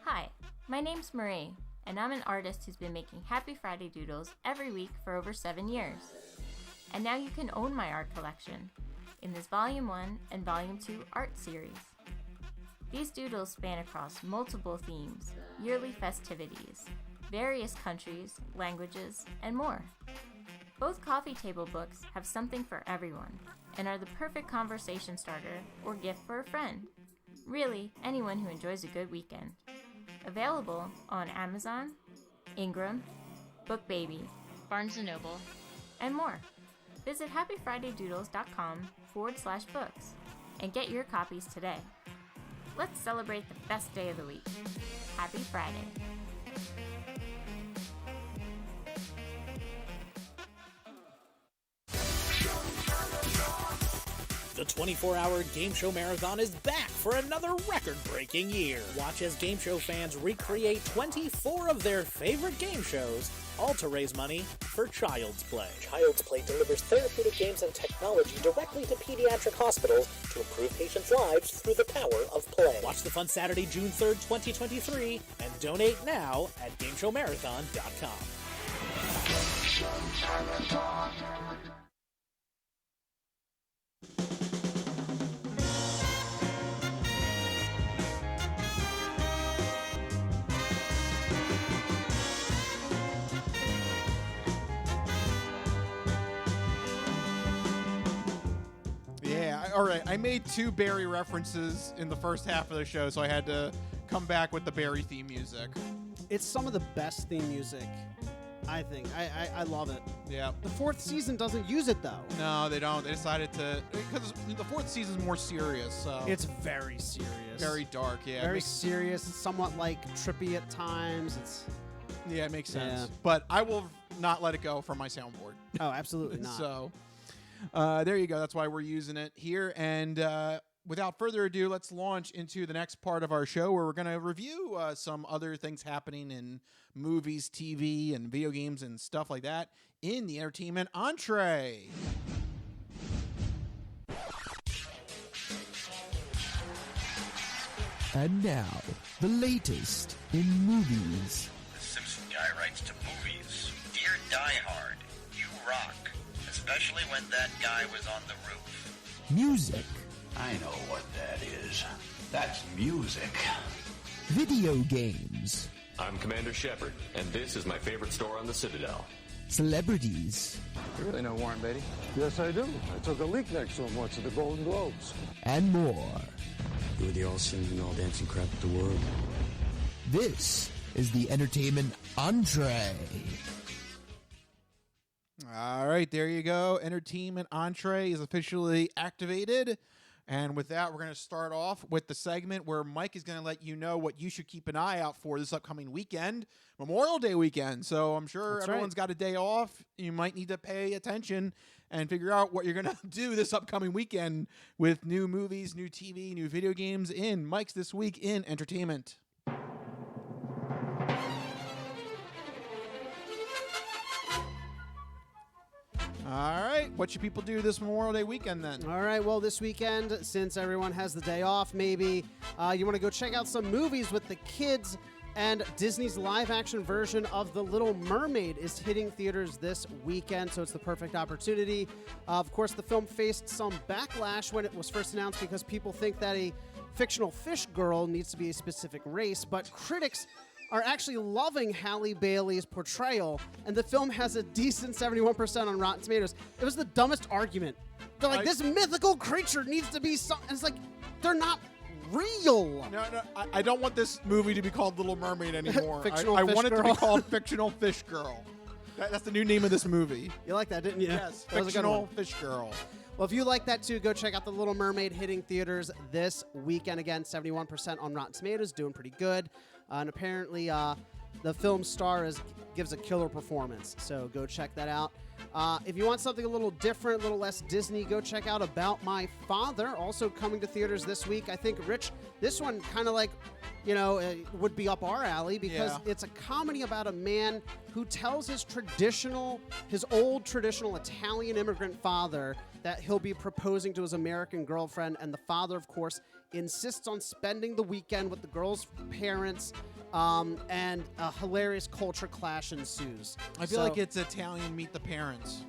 Hi, my name's Marie, and I'm an artist who's been making Happy Friday doodles every week for over 7 years. And now you can own my art collection in this Volume 1 and Volume 2 art series. These doodles span across multiple themes, yearly festivities, various countries, languages, and more. Both coffee table books have something for everyone, and are the perfect conversation starter or gift for a friend. Really, anyone who enjoys a good weekend. Available on Amazon, Ingram, BookBaby, Barnes & Noble, and more. Visit happyfridaydoodles.com/books and get your copies today. Let's celebrate the best day of the week. Happy Friday. The 24-hour Game Show Marathon is back for another record-breaking year. Watch as Game Show fans recreate 24 of their favorite game shows, all to raise money for Child's Play. Child's Play delivers therapeutic games and technology directly to pediatric hospitals to improve patients' lives through the power of play. Watch the fun Saturday, June 3rd, 2023, and donate now at GameShowMarathon.com. All right, I made 2 Barry references in the first half of the show, so I had to come back with the Barry theme music. It's some of the best theme music, I think. I love it. Yeah. The 4th season doesn't use it, though. No, they don't. They decided to, because the 4th season's more serious, so. It's very serious. Very dark, yeah. Very serious, somewhat like trippy at times. Yeah, it makes sense. Yeah. But I will not let it go from my soundboard. Oh, absolutely not. So, there you go. That's why we're using it here. And without further ado, let's launch into the next part of our show where we're going to review some other things happening in movies, TV, and video games and stuff like that in the entertainment entree. And now, the latest in movies. The Simpson guy writes to movies. Dear Die Hard, you rock. Especially when that guy was on the roof. Music. I know what that is. That's music. Video games. I'm Commander Shepard, and this is my favorite store on the Citadel. Celebrities. You really know Warren Beatty? Yes, I do. I took a leak next to him once at the Golden Globes. And more. You were the all-singing, all-dancing crap of the world. This is the entertainment entree. All right, there you go. Entertainment entree is officially activated. And with that, we're going to start off with the segment where Mike is going to let you know what you should keep an eye out for this upcoming weekend, Memorial Day weekend. So I'm sure everyone's got a day off. You might need to pay attention and figure out what you're going to do this upcoming weekend with new movies, new TV, new video games in Mike's This Week in Entertainment. All right. What should people do this Memorial Day weekend then? All right. Well, this weekend, since everyone has the day off, maybe you want to go check out some movies with the kids. And Disney's live-action version of The Little Mermaid is hitting theaters this weekend, so it's the perfect opportunity. Of course, the film faced some backlash when it was first announced because people think that a fictional fish girl needs to be a specific race, but critics are actually loving Halle Bailey's portrayal, and the film has a decent 71% on Rotten Tomatoes. It was the dumbest argument. They're like, this mythical creature needs to be something. It's like, they're not real. No, I don't want this movie to be called Little Mermaid anymore. Fictional I Fish want it to Girl. be called Fictional Fish Girl. That's the new name of this movie. You like that, didn't you? Yes, That was a good Fictional one. Fish Girl. Well, if you like that too, go check out The Little Mermaid hitting theaters this weekend. Again, 71% on Rotten Tomatoes, doing pretty good. And apparently, the film star gives a killer performance. So go check that out. If you want something a little different, a little less Disney, go check out About My Father, also coming to theaters this week. I think, Rich, this one kind of like, would be up our alley because it's a comedy about a man who tells his old traditional Italian immigrant father that he'll be proposing to his American girlfriend, and the father, of course, insists on spending the weekend with the girl's parents, and a hilarious culture clash ensues. I feel like it's Italian Meet the Parents.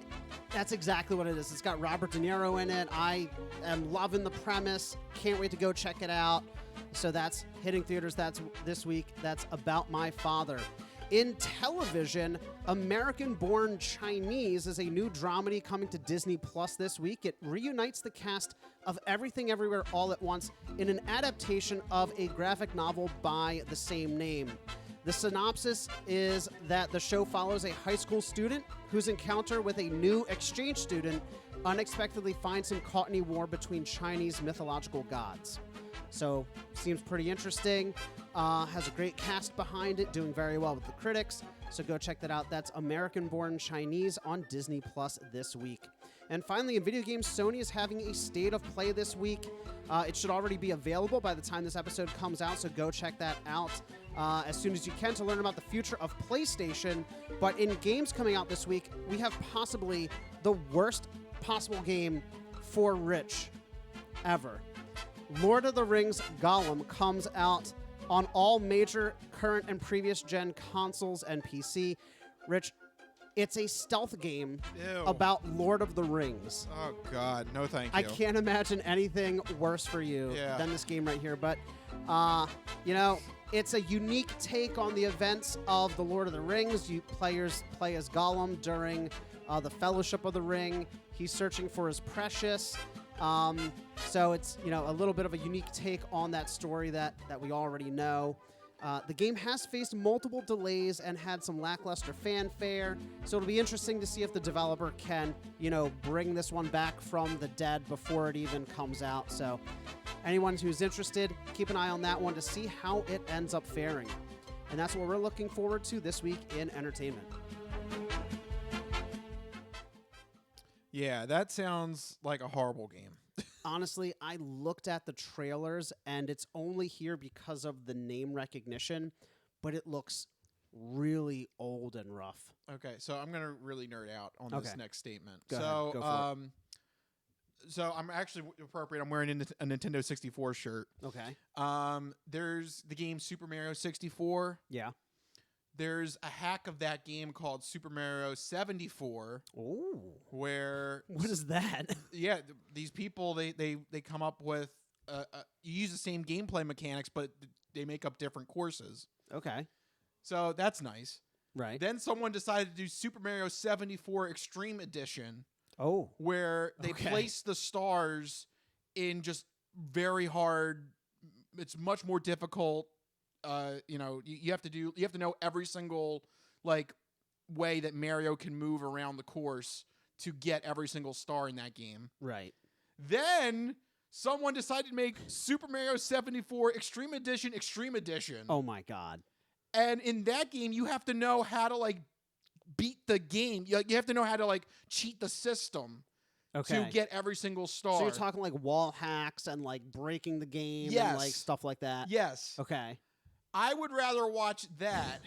That's exactly what it is. It's got Robert De Niro in it. I am loving the premise. Can't wait to go check it out. So that's hitting theaters. That's this week. That's About My Father. In television, American-Born Chinese is a new dramedy coming to Disney Plus this week. It reunites the cast of Everything Everywhere All at Once in an adaptation of a graphic novel by the same name. The synopsis is that the show follows a high school student whose encounter with a new exchange student unexpectedly finds him caught in a war between Chinese mythological gods. So, seems pretty interesting. Has a great cast behind it, doing very well with the critics. So go check that out. That's American-Born Chinese on Disney Plus this week. And finally, in video games, Sony is having a State of Play this week. It should already be available by the time this episode comes out, so go check that out as soon as you can to learn about the future of PlayStation. But in games coming out this week, we have possibly the worst possible game for Rich ever. Lord of the Rings Gollum comes out on all major current and previous gen consoles and PC. Rich, it's a stealth game about Lord of the Rings. Oh, God. No, thank you. I can't imagine anything worse for you than this game right here. But, it's a unique take on the events of the Lord of the Rings. You players play as Gollum during the Fellowship of the Ring. He's searching for his precious. So it's, a little bit of a unique take on that story that we already know. The game has faced multiple delays and had some lackluster fanfare, so it'll be interesting to see if the developer can, bring this one back from the dead before it even comes out. So anyone who's interested, keep an eye on that one to see how it ends up faring. And that's what we're looking forward to this week in entertainment. Yeah, that sounds like a horrible game. Honestly, I looked at the trailers, and it's only here because of the name recognition, but it looks really old and rough. Okay, so I'm going to really nerd out on this next statement. Go ahead. Go for it. So I'm actually appropriate. I'm wearing a Nintendo 64 shirt. Okay. There's the game Super Mario 64. Yeah. There's a hack of that game called Super Mario 74. Ooh. Where... What is that? Yeah, these people, they come up with... you use the same gameplay mechanics, but they make up different courses. Okay. So that's nice. Right. Then someone decided to do Super Mario 74 Extreme Edition. Oh. Where they place the stars in just very hard... It's much more difficult... you have to know every single way that Mario can move around the course to get every single star in that game. Right. Then someone decided to make Super Mario 74 Extreme Edition. Oh my God. And in that game, you have to know how to beat the game. You have to know how to cheat the system. Okay. To get every single star. So you're talking wall hacks and breaking the game and stuff like that. Yes. Okay. I would rather watch that,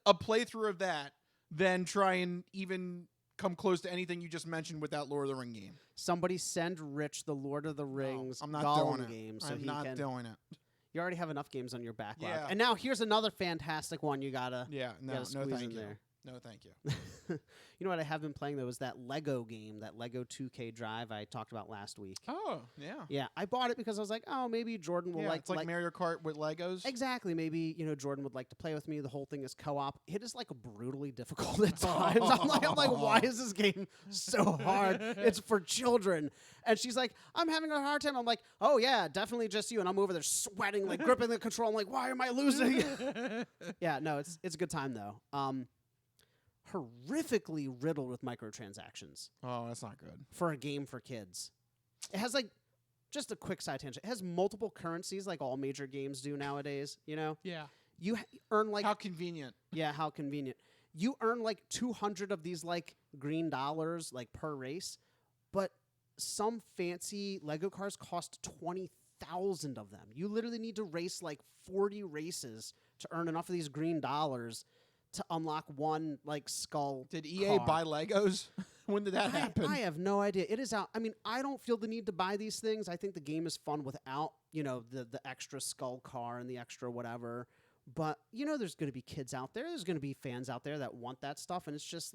a playthrough of that, than try and even come close to anything you just mentioned with that Lord of the Ring game. Somebody send Rich the Lord of the Rings I'm not Gollum doing it. game. So I'm not doing it. You already have enough games on your backlog. Yeah. And now here's another fantastic one you gotta no squeeze thank in you. there. No, thank you. You know what I have been playing, though, is that Lego game, that Lego 2K Drive I talked about last week. Oh, yeah. Yeah, I bought it because I was like, oh, maybe Jordan will it's like Mario Kart with Legos. Exactly. Maybe, Jordan would like to play with me. The whole thing is co-op. It is brutally difficult at times. I'm like, why is this game so hard? It's for children. And she's like, I'm having a hard time. I'm like, oh, yeah, definitely just you. And I'm over there sweating, gripping the control. I'm like, why am I losing? Yeah, no, it's a good time, though. Horrifically riddled with microtransactions. Oh, that's not good. For a game for kids. It has just a quick side tangent. It has multiple currencies like all major games do nowadays, Yeah. You earn How convenient. Yeah, how convenient. You earn 200 of these green dollars per race, but some fancy Lego cars cost 20,000 of them. You literally need to race 40 races to earn enough of these green dollars to unlock one skull. Did EA car. buy Legos? When did that happen? I have no idea. It is out. I mean, I don't feel the need to buy these things. I think the game is fun without, the extra skull car and the extra whatever. But, there's going to be kids out there. There's going to be fans out there that want that stuff. And it's just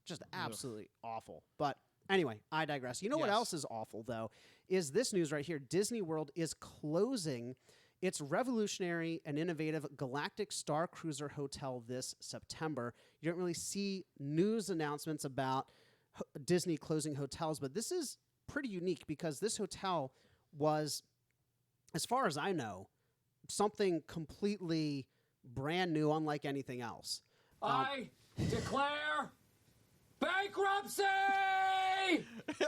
just absolutely awful. But anyway, I digress. You know what else is awful, though, is this news right here. Disney World is closing its revolutionary and innovative Galactic Star Cruiser Hotel this September. You don't really see news announcements about Disney closing hotels, but this is pretty unique because this hotel was, as far as I know, something completely brand new, unlike anything else. I declare bankruptcy!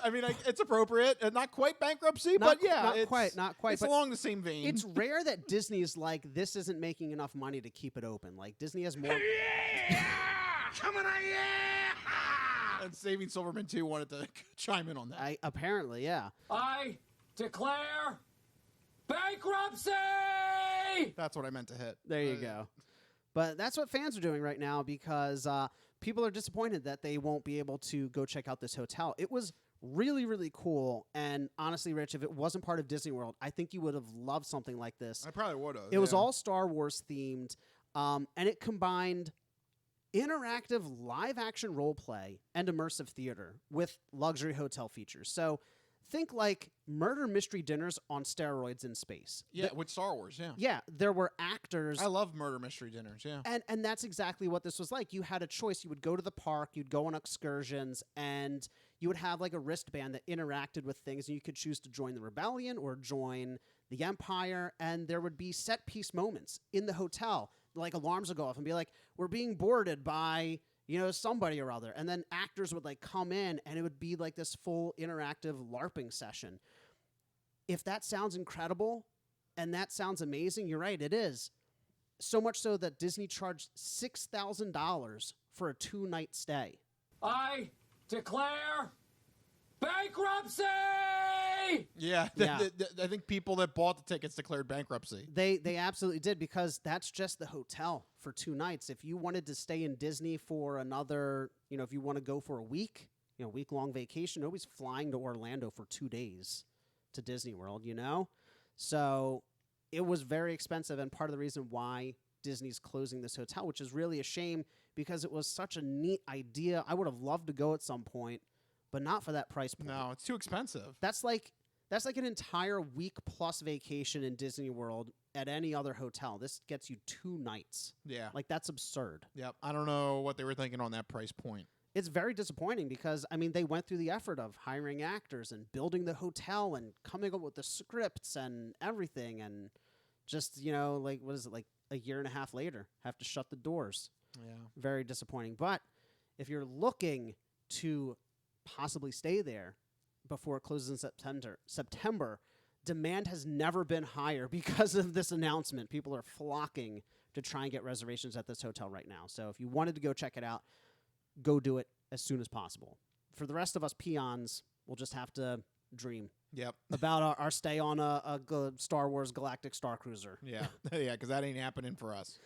I mean, it's appropriate. Not quite bankruptcy, Not but yeah. not quite. It's but along the same vein. It's rare that Disney is like, this isn't making enough money to keep it open. Like, Disney has more... Yeah! Coming on, yeah! And Saving Silverman, too, wanted to chime in on that. Apparently, yeah. I declare bankruptcy! That's what I meant to hit. There you go. But that's what fans are doing right now because people are disappointed that they won't be able to go check out this hotel. It was really, really cool. And honestly, Rich, if it wasn't part of Disney World, I think you would have loved something like this. I probably would have. It was all Star Wars themed, and it combined interactive live-action role play and immersive theater with luxury hotel features. So think like murder mystery dinners on steroids in space. Yeah, with Star Wars, yeah. Yeah, there were actors. I love murder mystery dinners, yeah. And that's exactly what this was like. You had a choice. You would go to the park, you'd go on excursions, and you would have like a wristband that interacted with things, and you could choose to join the rebellion or join the Empire, and there would be set-piece moments in the hotel. Like alarms would go off and be like, we're being boarded by... somebody or other. And then actors would like come in and it would be like this full interactive LARPing session. If that sounds incredible and that sounds amazing, you're right, it is. So much so that Disney charged $6,000 for a 2-night stay. I declare bankruptcy! Yeah, I think people that bought the tickets declared bankruptcy. They absolutely did because that's just the hotel for 2 nights. If you wanted to stay in Disney for another, if you want to go for a week, week-long vacation, nobody's flying to Orlando for 2 days to Disney World, So it was very expensive, and part of the reason why Disney's closing this hotel, which is really a shame because it was such a neat idea. I would have loved to go at some point, but not for that price point. No, it's too expensive. That's like an entire week plus vacation in Disney World at any other hotel. This gets you 2 nights. Yeah. Like, that's absurd. Yep. I don't know what they were thinking on that price point. It's very disappointing because, they went through the effort of hiring actors and building the hotel and coming up with the scripts and everything. And just, what is it, like a year and a half later, have to shut the doors. Yeah. Very disappointing. But if you're looking to possibly stay there before it closes in September, demand has never been higher because of this announcement. People are flocking to try and get reservations at this hotel right now. So if you wanted to go check it out, go do it as soon as possible. For the rest of us peons, we'll just have to dream. Yep. About our stay on a Star Wars Galactic Star Cruiser. Yeah, yeah, because that ain't happening for us.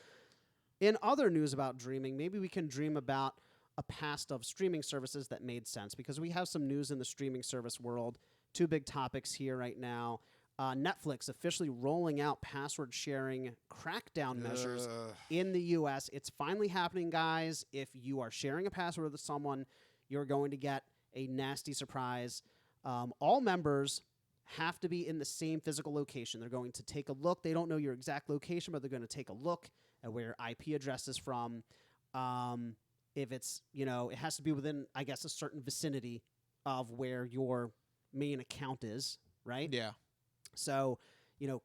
In other news about dreaming, maybe we can dream about a past of streaming services that made sense, because we have some news in the streaming service world. 2 big topics here right now. Netflix officially rolling out password sharing crackdown measures in the U.S. It's finally happening, guys. If you are sharing a password with someone, you're going to get a nasty surprise. All members have to be in the same physical location. They're going to take a look. They don't know your exact location, but they're going to take a look at where your IP address is from. If it's, it has to be within, I guess, a certain vicinity of where your main account is, right? Yeah. So,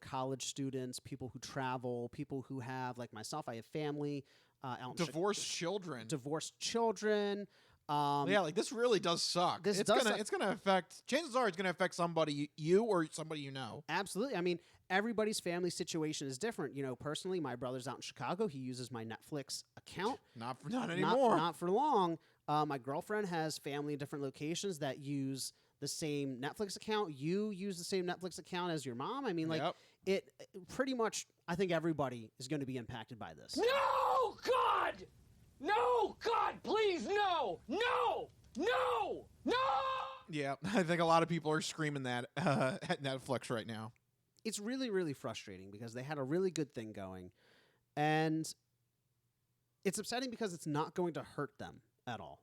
college students, people who travel, people who have, like myself, I have family. Divorced children. Divorced children. Yeah, like this really does suck. It's gonna affect. Chances are it's gonna affect somebody you or somebody you know. Absolutely. Everybody's family situation is different. Personally, my brother's out in Chicago. He uses my Netflix account. Not anymore. Not for long. My girlfriend has family in different locations that use the same Netflix account. You use the same Netflix account as your mom. Yep. It pretty much. I think everybody is going to be impacted by this. No, God! No, God, please, no! No! No! No! Yeah, I think a lot of people are screaming that at Netflix right now. It's really, really frustrating because they had a really good thing going. And it's upsetting because it's not going to hurt them at all.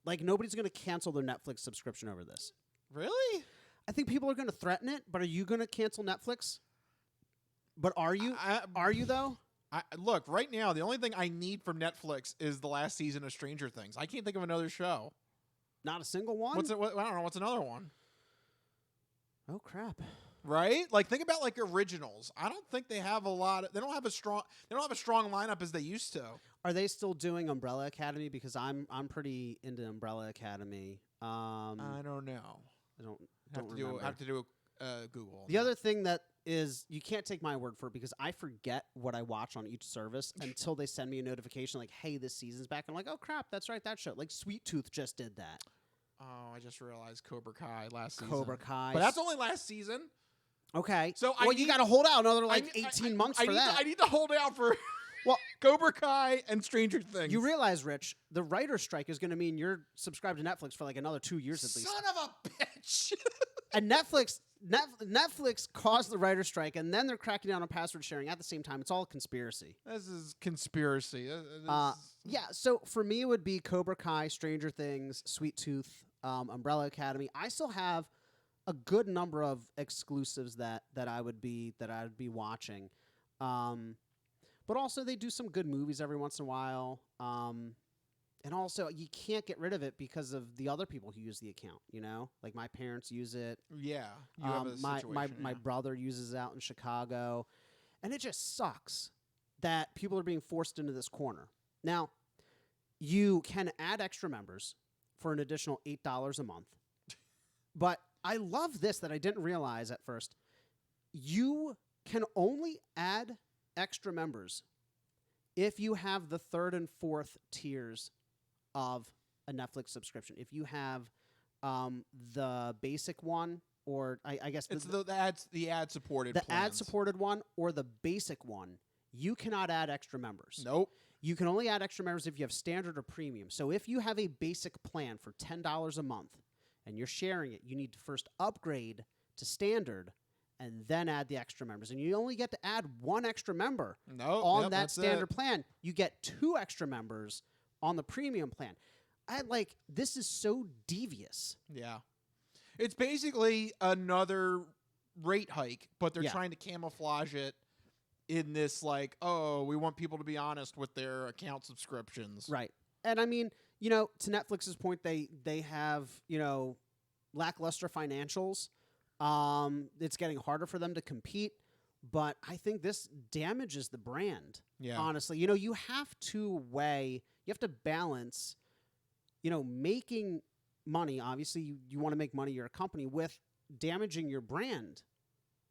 Like, nobody's going to cancel their Netflix subscription over this. Really? I think people are going to threaten it, but are you going to cancel Netflix? But are you? Are you though? Look, right now, the only thing I need from Netflix is the last season of Stranger Things. I can't think of another show. Not a single one? I don't know. What's another one? Oh, crap. Right? Like, think about, like, originals. I don't think they have a lot. They don't have a strong lineup as they used to. Are they still doing Umbrella Academy? Because I'm pretty into Umbrella Academy. I don't know. I don't remember. Have to do Google. The other thing that is, you can't take my word for it because I forget what I watch on each service until they send me a notification like, hey, this season's back. I'm like, oh, crap, that's right, that show. Like, Sweet Tooth just did that. Oh, I just realized Cobra Kai last season. Cobra Kai. But that's only last season. Okay. So you got to hold out another 18 months for that. I need to hold out for Cobra Kai and Stranger Things. You realize, Rich, the writer's strike is going to mean you're subscribed to Netflix for like another 2 years at least. Son of a bitch. And Netflix caused the writer's strike, and then they're cracking down on password sharing at the same time. It's all a conspiracy. This is conspiracy. Yeah, so for me, it would be Cobra Kai, Stranger Things, Sweet Tooth, Umbrella Academy. I still have a good number of exclusives that I would be watching. But also, they do some good movies every once in a while. And also, you can't get rid of it because of the other people who use the account, you know? Like, my parents use it. Yeah. You have a situation, my brother uses it out in Chicago. And it just sucks that people are being forced into this corner. Now, you can add extra members for an additional $8 a month. But I love this that I didn't realize at first. You can only add extra members if you have the third and fourth tiers of a Netflix subscription. If you have the basic one, or I guess it's the ad-supported the ad-supported one or the basic one, you cannot add extra members. Nope. You can only add extra members if you have standard or premium. So if you have a basic plan for $10 a month and you're sharing it, you need to first upgrade to standard and then add the extra members. And you only get to add one extra member on that standard plan. You get 2 extra members on the premium plan. This is so devious. Yeah. It's basically another rate hike, but they're trying to camouflage it in this we want people to be honest with their account subscriptions. Right. And I mean, to Netflix's point, they have, lackluster financials. It's getting harder for them to compete, but I think this damages the brand. Yeah. Honestly, you have to balance, making money. Obviously, you want to make money, you're a company, with damaging your brand.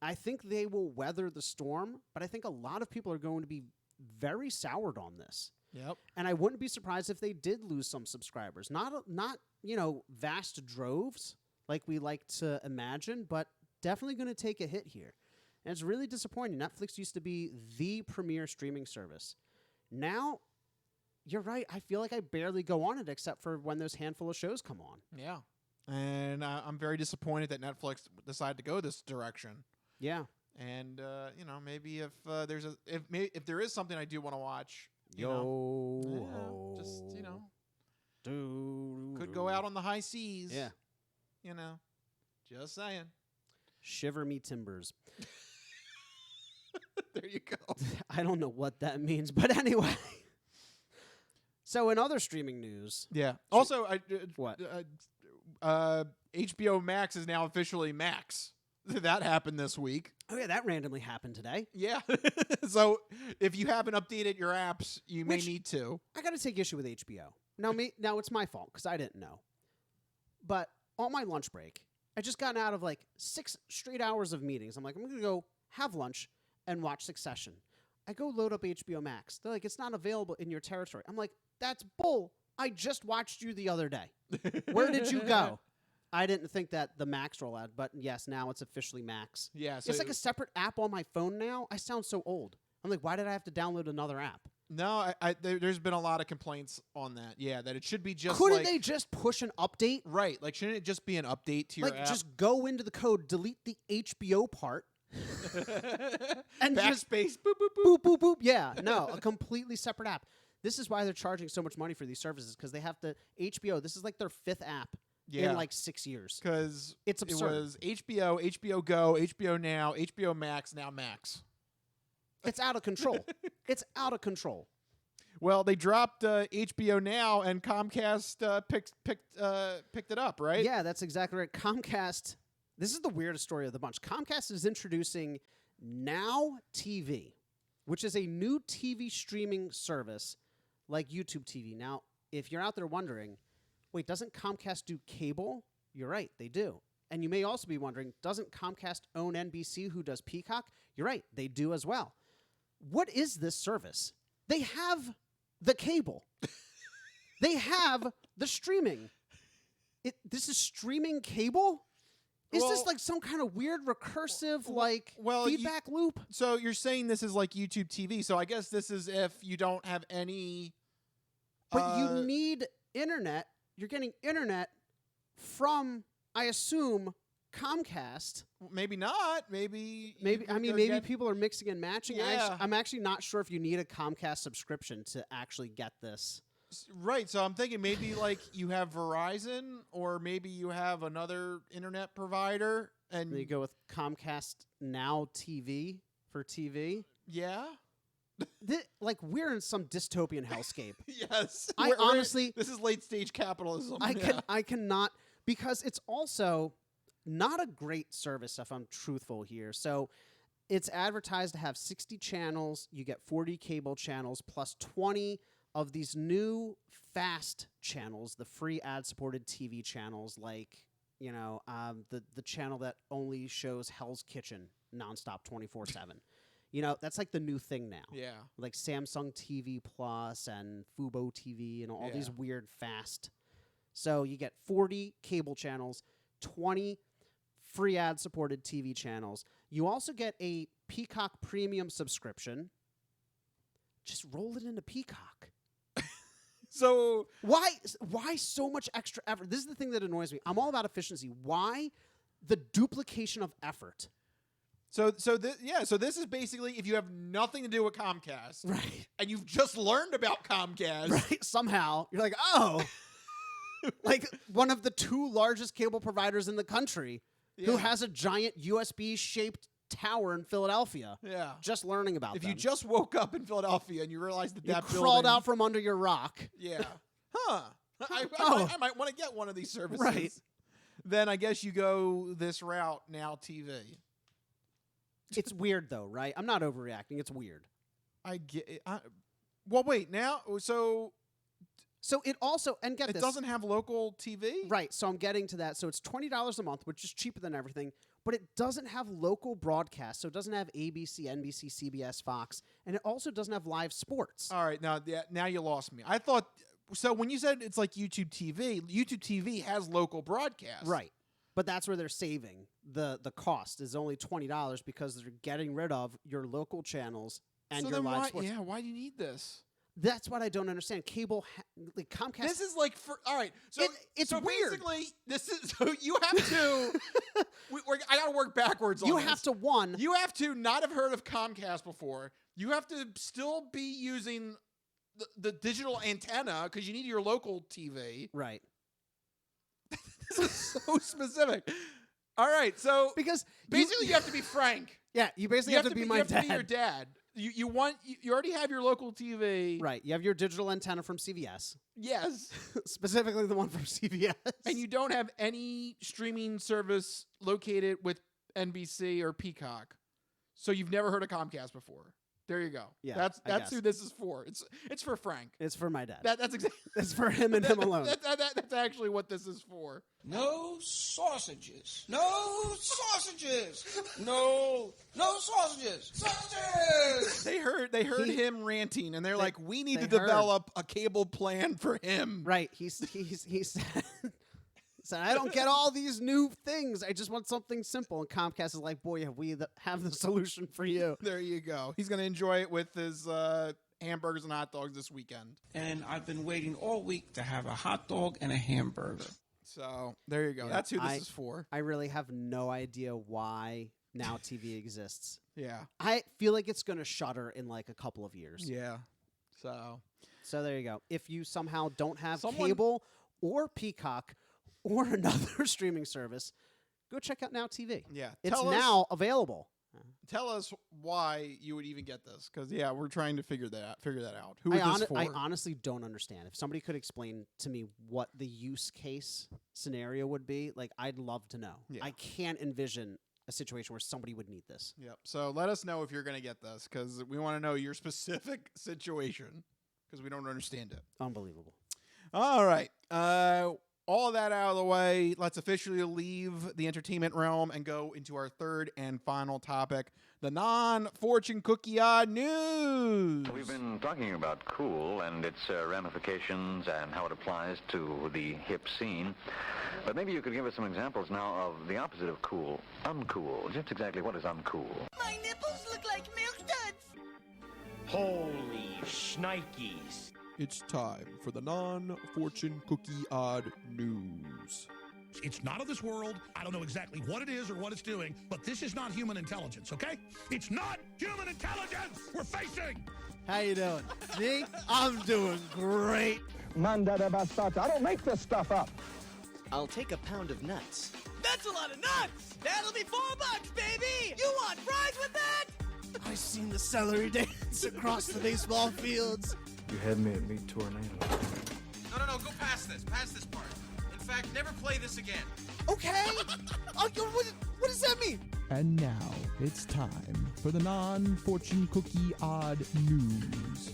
I think they will weather the storm, but I think a lot of people are going to be very soured on this. Yep. And I wouldn't be surprised if they did lose some subscribers. Not vast droves like we like to imagine, but definitely going to take a hit here. And it's really disappointing. Netflix used to be the premier streaming service. Now, you're right. I feel like I barely go on it except for when those handful of shows come on. Yeah. And I'm very disappointed that Netflix decided to go this direction. Yeah. And maybe if there is something I do want to watch, could go out on the high seas. Yeah. Just saying. Shiver me timbers. There you go. I don't know what that means, but anyway. So in other streaming news. Yeah. Also, what? HBO Max is now officially Max. That happened this week. Oh, yeah, that randomly happened today. Yeah. So if you haven't updated your apps, you may need to. I got to take issue with HBO. Now it's my fault because I didn't know. But on my lunch break, I just gotten out of 6 straight hours of meetings. I'm like, I'm going to go have lunch and watch Succession. I go load up HBO Max. They're like, it's not available in your territory. I'm like, that's bull. I just watched you the other day. Where did you go? I didn't think that the Max rollout, but yes, now it's officially Max. Yeah, so it's like a separate app on my phone now. I sound so old. I'm like, why did I have to download another app? No, there's been a lot of complaints on that. Yeah, that it should be just Couldn't they just push an update? Right. Shouldn't it just be an update to your app? Just go into the code, delete the HBO part. And backspace, boop, boop, boop. Boop, boop, boop. Yeah, no, a completely separate app. This is why they're charging so much money for these services, because they have the HBO. This is their 5th app in 6 years. Because it's absurd. It was HBO, HBO Go, HBO Now, HBO Max, now Max. It's out of control. It's out of control. Well, they dropped HBO Now, and Comcast picked it up, right? Yeah, that's exactly right. Comcast, this is the weirdest story of the bunch. Comcast is introducing Now TV, which is a new TV streaming service like YouTube TV. Now, if you're out there wondering, wait, doesn't Comcast do cable? You're right, they do. And you may also be wondering, doesn't Comcast own NBC, who does Peacock? You're right, they do as well. What is this service? They have the cable. They have the streaming. This is streaming cable? Is this like some kind of weird recursive feedback loop? So you're saying this is like YouTube TV. So I guess this is if you don't have any... But you need internet. You're getting internet from, I assume, Comcast. Maybe not. Maybe people are mixing and matching. Yeah. I'm actually not sure if you need a Comcast subscription to actually get this. Right. So I'm thinking maybe like you have Verizon, or maybe you have another internet provider, and you go with Comcast Now TV for TV. Yeah. We're in some dystopian hellscape. Yes. Honestly, this is late stage capitalism. I cannot, because it's also not a great service, if I'm truthful here. So it's advertised to have 60 channels. You get 40 cable channels plus 20 of these new fast channels, the free ad-supported TV channels, like, the channel that only shows Hell's Kitchen nonstop 24/7. That's like the new thing now. Yeah. Like Samsung TV Plus and Fubo TV and all these weird fast. So you get 40 cable channels, 20 free ad-supported TV channels. You also get a Peacock Premium subscription. Just roll it into Peacock. So why so much extra effort? This is the thing that annoys me. I'm all about efficiency. Why the duplication of effort? So this is basically if you have nothing to do with Comcast, right? And you've just learned about Comcast, right? Somehow you're like, oh, like one of the 2 largest cable providers in the country, who has a giant USB-shaped tower in Philadelphia. Yeah, just learning about. If them. you just woke up in Philadelphia and you realized that crawled building, out from under your rock. Yeah, I might want to get one of these services. Right. Then I guess you go this route, Now TV. It's weird, though, right? I'm not overreacting. It's weird. I get it. Well, wait, now, so it also, and get this. It doesn't have local TV? Right, so I'm getting to that. So it's $20 a month, which is cheaper than everything, but it doesn't have local broadcast. So it doesn't have ABC, NBC, CBS, Fox, and it also doesn't have live sports. All right, now you lost me. I thought, so when you said it's like YouTube TV has local broadcast. Right. But that's where they're saving. The cost is only $20 because they're getting rid of your local channels and your live sports. Yeah, why do you need this? That's what I don't understand. Cable, Comcast. This is like all right. So it's so weird. Basically, this is so you have to. I got to work backwards. On you this. have to You have to not have heard of Comcast before. You have to still be using the digital antenna because you need your local TV. Right. This is so specific. All right, so because basically you have to be Frank. Yeah, you basically have to be my dad. You have to be your dad. You already have your local TV. Right. You have your digital antenna from CVS. Yes. Specifically the one from CVS. And you don't have any streaming service located with NBC or Peacock. So you've never heard of Comcast before. There you go. Yeah, that's who this is for. It's for Frank. It's for my dad. That's exactly. It's for him and him alone. That's actually what this is for. No sausages. No sausages. No sausages. Sausages. They heard him ranting, and they're like, "We need to develop a cable plan for him." Right. He said, I don't get all these new things. I just want something simple. And Comcast is like, boy, have the solution for you. There you go. He's going to enjoy it with his hamburgers and hot dogs this weekend. And I've been waiting all week to have a hot dog and a hamburger. So there you go. Yeah, that's who this is for. I really have no idea why Now TV exists. Yeah. I feel like it's going to shutter in like a couple of years. Yeah. So there you go. If you somehow don't have cable or Peacock or another streaming service, go check out Now TV. Yeah. It's now available. Tell us why you would even get this, because we're trying to figure that out. Who is this for? I honestly don't understand. If somebody could explain to me what the use case scenario would be, like, I'd love to know. Yeah. I can't envision a situation where somebody would need this. Yep. So let us know if you're going to get this, because we want to know your specific situation, because we don't understand it. Unbelievable. All right. All of that out of the way, let's officially leave the entertainment realm and go into our third and final topic, the non-fortune cookie odd news. We've been talking about cool and its ramifications and how it applies to the hip scene. But maybe you could give us some examples now of the opposite of cool, uncool. Just exactly what is uncool? My nipples look like milk duds. Holy shnikes. It's time for the non-fortune cookie odd news. It's not of this world. I don't know exactly what it is or what it's doing, but this is not human intelligence, okay? It's not human intelligence we're facing! How you doing? Me? I'm doing great. Mandada basata. I don't make this stuff up. I'll take a pound of nuts. That's a lot of nuts! That'll be $4, baby! You want fries with that? I seen the celery dance across the baseball fields. You had me at Meat Tornado. No, go past this part. In fact, never play this again. Okay. What does that mean? And now it's time for the non-fortune cookie odd news.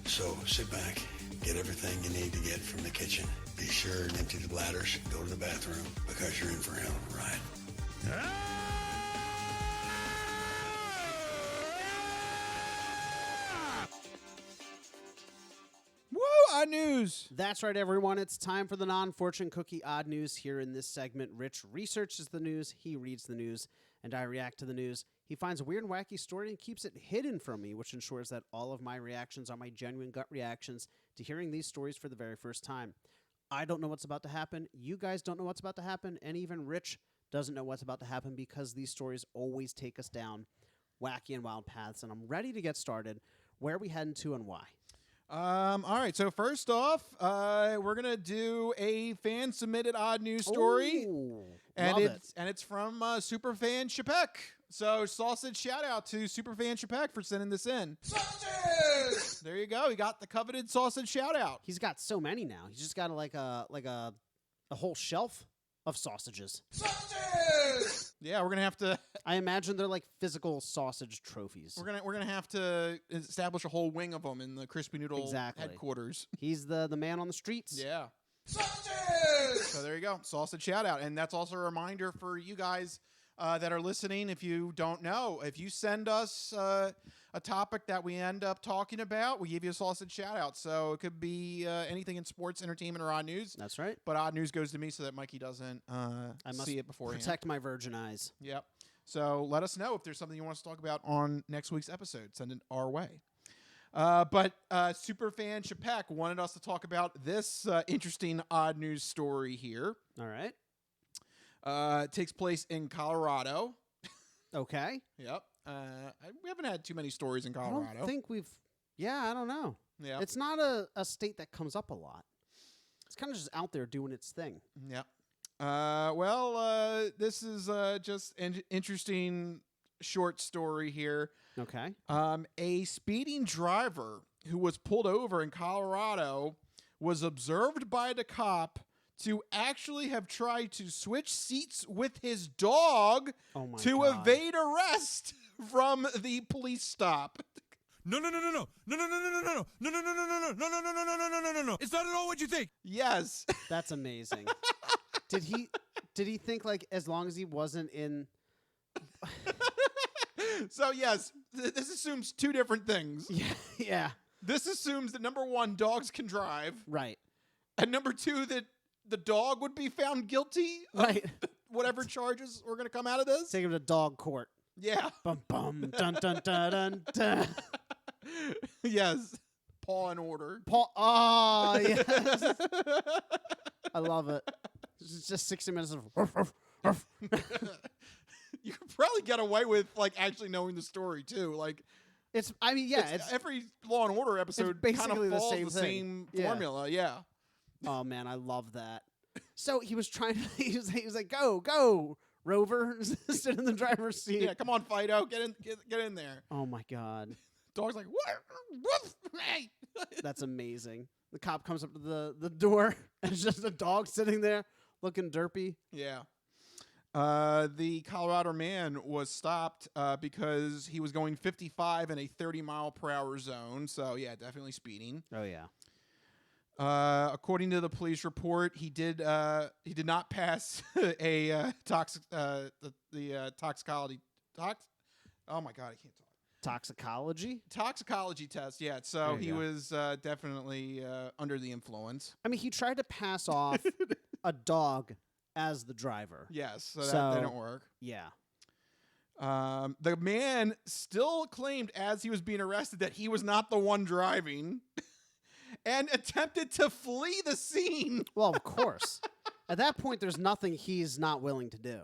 So sit back, get everything you need to get from the kitchen. Be sure and empty the bladders, go to the bathroom, because you're in for a hell of a ride. Woo! Odd news. That's right, everyone. It's time for the non-fortune cookie odd news. Here in this segment, Rich researches the news, he reads the news, and I react to the news. He finds a weird and wacky story and keeps it hidden from me, which ensures that all of my reactions are my genuine gut reactions to hearing these stories for the very first time. I don't know what's about to happen. You guys don't know what's about to happen. And even Rich doesn't know what's about to happen, because these stories always take us down wacky and wild paths. And I'm ready to get started. Where are we heading to and why? All right. So first off, we're gonna do a fan submitted odd news story, and it's from Superfan Chapek. So sausage shout out to Superfan Chapek for sending this in. Sausage! There you go. He got the coveted sausage shout out. He's got so many now. He's just got like a whole shelf of sausages. Sausages! Yeah, we're gonna have to. I imagine they're like physical sausage trophies. We're gonna have to establish a whole wing of them in the Crispy Noodle headquarters. He's the man on the streets. Yeah. Sausages! So there you go, sausage shout out, and that's also a reminder for you guys that are listening. If you don't know, if you send us a topic that we end up talking about, we give you a sausage shout out. So it could be anything in sports, entertainment, or odd news. That's right. But odd news goes to me so that Mikey doesn't see it beforehand. Protect my virgin eyes. Yep. So let us know if there's something you want us to talk about on next week's episode. Send it our way. But Superfan Chapek wanted us to talk about this interesting odd news story here. All right. It takes place in Colorado. Okay. Yep. We haven't had too many stories in Colorado. I don't think we've... Yeah, I don't know. Yeah. It's not a state that comes up a lot. It's kind of just out there doing its thing. Yep. This is just an interesting short story here. Okay. A speeding driver who was pulled over in Colorado was observed by the cop to actually have tried to switch seats with his dog to evade arrest from the police stop. No. It's not at all what you think. Yes. That's amazing. Did he think, like, as long as he wasn't in... So, yes, this assumes two different things. Yeah. This assumes that, number one, dogs can drive. Right. And number two, that the dog would be found guilty of whatever charges were going to come out of this. Take him to dog court. Yeah. Bum, bum, dun, dun, dun, dun, dun. Yes. Paw in order. Oh, yes. I love it. It's just 60 minutes of... You could probably get away with, like, actually knowing the story, too. Like, it's every Law and Order episode kind of follows the same formula. Yeah. Oh, man, I love that. So he was trying to... He was like, go, Rover sit in the driver's seat. Yeah, come on, Fido, get in there. Oh my God. Dog's like, what? Woof, hey. That's amazing. The cop comes up to the door, and it's just a dog sitting there looking derpy. Yeah. The Colorado man was stopped because he was going 55 in a 30-mile-per-hour zone. So, yeah, definitely speeding. Oh, yeah. According to the police report, he did not pass a toxicology. Oh, my God, I can't talk. Toxicology test, yeah. So he was definitely under the influence. I mean, he tried to pass off a dog as the driver. Yes, so that didn't work. Yeah. The man still claimed as he was being arrested that he was not the one driving and attempted to flee the scene. Well, of course. At that point, there's nothing he's not willing to do.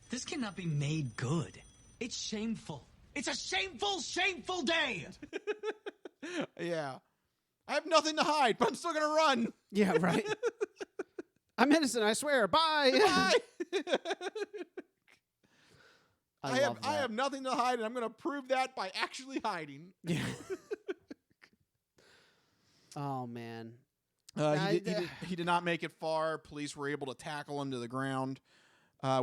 This cannot be made good. It's shameful. It's a shameful, shameful day. Yeah. I have nothing to hide, but I'm still going to run. Yeah, right. I'm innocent, I swear. Bye. Bye. I have nothing to hide, and I'm going to prove that by actually hiding. Yeah. Oh, man. He did not make it far. Police were able to tackle him to the ground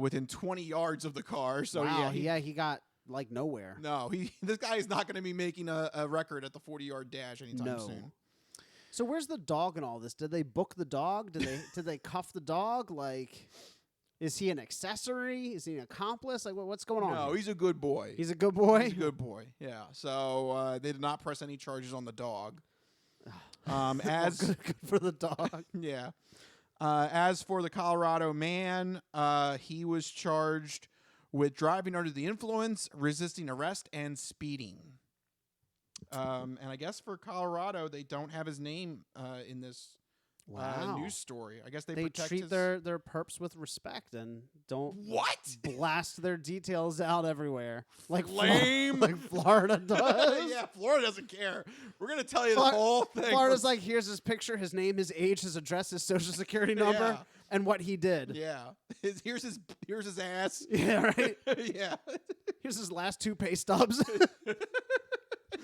within 20 yards of the car. So wow, he he got like nowhere. No, this guy is not going to be making a record at the 40-yard dash anytime soon. So where's the dog in all this? Did they book the dog? Did they cuff the dog? Like, is he an accessory? Is he an accomplice? Like, what's going on? No, here? he's a good boy. He's a good boy? He's a good boy, yeah. So they did not press any charges on the dog. As good for the dog. Yeah. As for the Colorado man, he was charged with driving under the influence, resisting arrest, and speeding. And I guess for Colorado, they don't have his name in this news story. I guess they protect treat their perps with respect and don't blast their details out everywhere like lame, like Florida does. Yeah, Florida doesn't care. We're gonna tell you the whole thing. Florida's like, here's his picture, his name, his age, his address, his social security number, and what he did. Yeah, here's his ass. Yeah, right. Yeah, here's his last 2 pay stubs.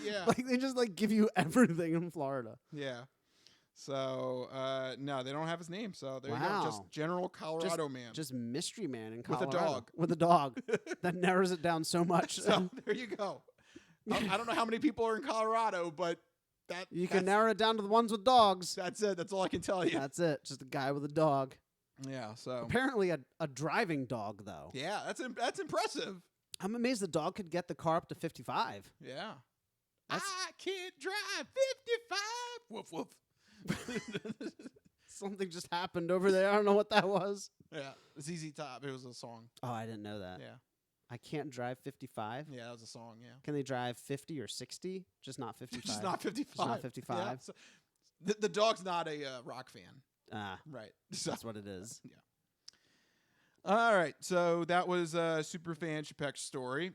Yeah, like they just like give you everything in Florida. Yeah. So, no, they don't have his name. So there you go. Just general Colorado man. Just mystery man in Colorado. With a dog. With a dog. That narrows it down so much. So there you go. I don't know how many people are in Colorado, but you can narrow it down to the ones with dogs. That's it. That's all I can tell you. That's it. Just a guy with a dog. Yeah, so. Apparently a driving dog, though. Yeah, that's impressive. I'm amazed the dog could get the car up to 55. Yeah. I can't drive 55. Woof, woof. Something just happened over there. I don't know what that was. Yeah, ZZ Top. It was a song. Oh, I didn't know that. Yeah. I can't drive 55. Yeah, that was a song. Yeah. Can they drive 50 or 60? Just not 55. Just not 55. Just not 55. Yeah, so the dog's not a rock fan. Ah, right. So. That's what it is. Yeah. All right. So that was Superfan Chapek's story.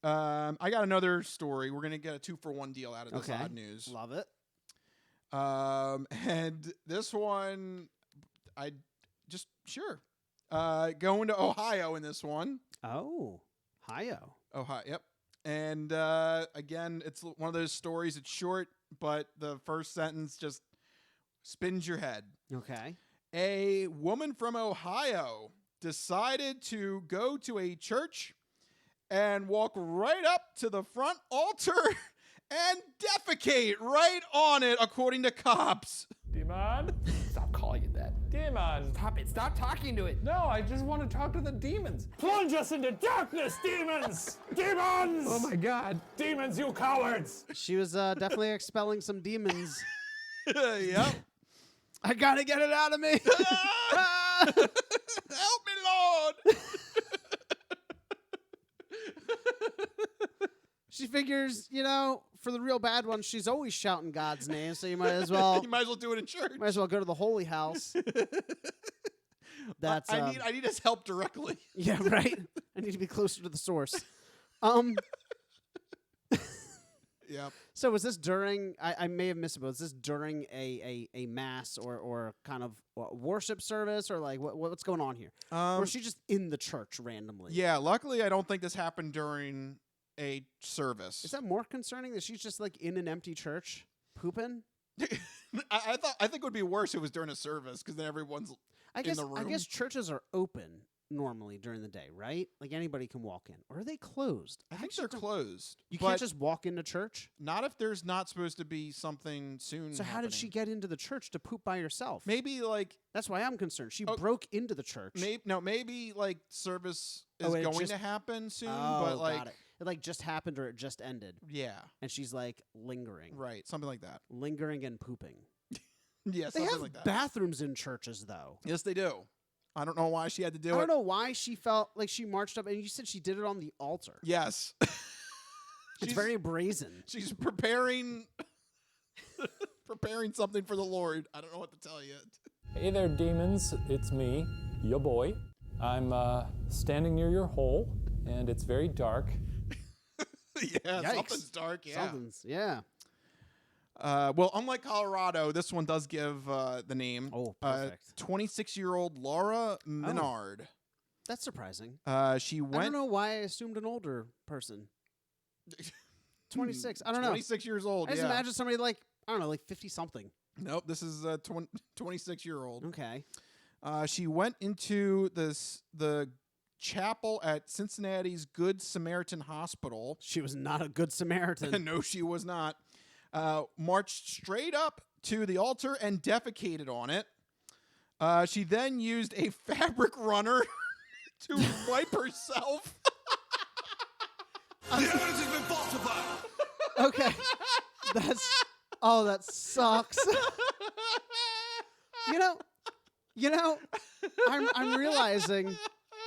I got another story. We're gonna get a 2-for-1 deal out of this odd news. Love it. And this one, going to Ohio in this one. Oh, Ohio. Yep. And again, it's one of those stories. It's short, but the first sentence just spins your head. Okay. A woman from Ohio decided to go to a church and walk right up to the front altar and defecate right on it, according to cops. Demon? Stop calling it that. Demon. Stop it. Stop talking to it. No, I just want to talk to the demons. Plunge us into darkness, demons! Demons! Oh my God. Demons, you cowards! She was definitely expelling some demons. Yep. I gotta get it out of me. Help me, Lord. She figures, for the real bad ones, she's always shouting God's name, so you might as well do it in church. Might as well go to the holy house. That's I need his help directly. Yeah, right. I need to be closer to the source. Yep. So was this during? I may have missed it, but was this during a mass or kind of worship service or like what's going on here? Or was she just in the church randomly? Yeah. Luckily, I don't think this happened during a service. Is that more concerning that she's just like in an empty church pooping? I think it would be worse if it was during a service because then everyone's in the room. I guess churches are open normally during the day, right? Like anybody can walk in. Or are they closed? I think they're closed. You can't just walk into church? Not if there's not supposed to be something soon. So how did she get into the church to poop by herself? Maybe like that's why I'm concerned. She broke into the church. Maybe like service is going to happen soon, but like it like just happened or it just ended. Yeah. And she's like lingering. Right, something like that. Lingering and pooping. Yeah, they something have like that. bathrooms in churches though. Yes, they do. I don't know why she had to do it. I don't know why she felt like she marched up, and you said she did it on the altar. Yes. It's very brazen. She's preparing something for the Lord. I don't know what to tell you. Hey there, demons. It's me, your boy. I'm standing near your hole, and it's very dark. Yeah, Yikes. something's dark. Yeah. Yeah. Well, unlike Colorado, this one does give the name. Oh, perfect. 26-year-old Laura Menard. Oh, that's surprising. She went. I don't know why I assumed an older person. 26. I don't know. 26 years old. I just imagine somebody like, I don't know, like 50-something. Nope, this is 26-year-old. Okay. She went into the chapel at Cincinnati's Good Samaritan Hospital. She was not a good Samaritan. No, she was not. Marched straight up to the altar and defecated on it. She then used a fabric runner to wipe herself. The evidence has been falsified. Okay. That sucks. You know, I'm realizing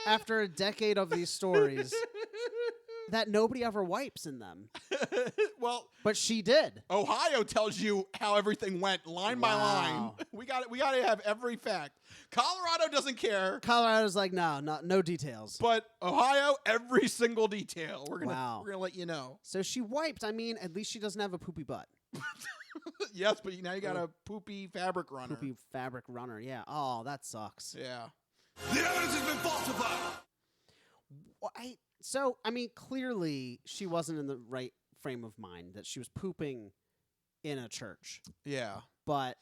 after a decade of these stories that nobody ever wipes in them. Well, but she did. Ohio tells you how everything went line by line. We got to have every fact. Colorado doesn't care. Colorado's like, no details. But Ohio, every single detail. We're gonna let you know. So she wiped. I mean, at least she doesn't have a poopy butt. Yes, but now you got a poopy fabric runner. Poopy fabric runner. Yeah. Oh, that sucks. Yeah. The evidence has been falsified. So, I mean, clearly she wasn't in the right frame of mind that she was pooping in a church. Yeah. But,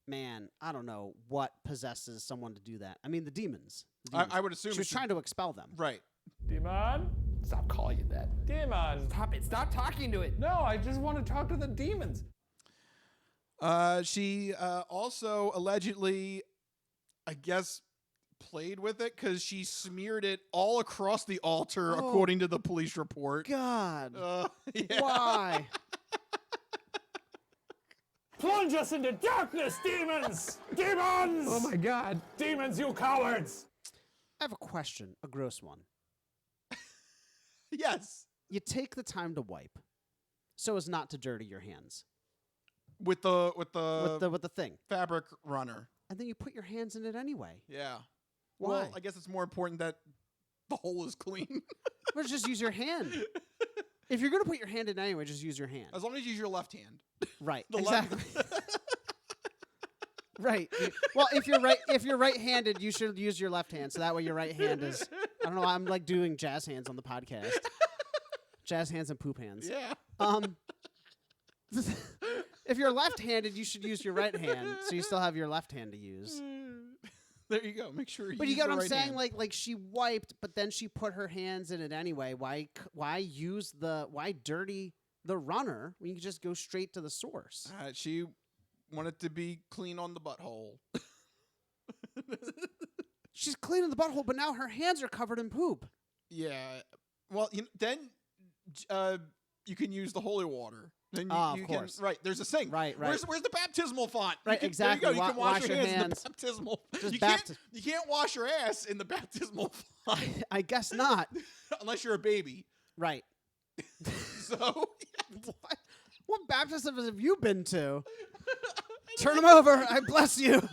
man, I don't know what possesses someone to do that. I mean, the demons. I would assume she was trying to expel them. Right. Demon? Stop calling it that. Demon. Stop it. Stop talking to it. No, I just want to talk to the demons. She also allegedly, I guess, played with it because she smeared it all across the altar, according to the police report. God. Yeah. Why? Plunge us into darkness, demons! Demons! Oh, my God. Demons, you cowards! I have a question, a gross one. Yes. You take the time to wipe so as not to dirty your hands. With the thing. Fabric runner. And then you put your hands in it anyway. Yeah. Why? Well, I guess it's more important that the hole is clean. Well, just use your hand. If you're going to put your hand in anyway, just use your hand. As long as you use your left hand. Right. Exactly. Right. Well, if you're right-handed, you should use your left hand. So that way your right hand is, I don't know, I'm like doing jazz hands on the podcast. Jazz hands and poop hands. Yeah. If you're left-handed, you should use your right hand, so you still have your left hand to use. There you go. Make sure you But use you get the what I'm right saying? hand. Like she wiped, but then she put her hands in it anyway. Why dirty the runner when you can just go straight to the source? She wanted to be clean on the butthole. She's cleaning the butthole, but now her hands are covered in poop. Yeah. Well, then you can use the holy water. Then of you course. Can, right, there's a sink. Right. Where's the baptismal font? Right, exactly. There you go. You can wash your hands in the baptismal. Just You can't wash your ass in the baptismal font. I guess not. Unless you're a baby. Right. So, what baptisms have you been to? Turn them over. I bless you.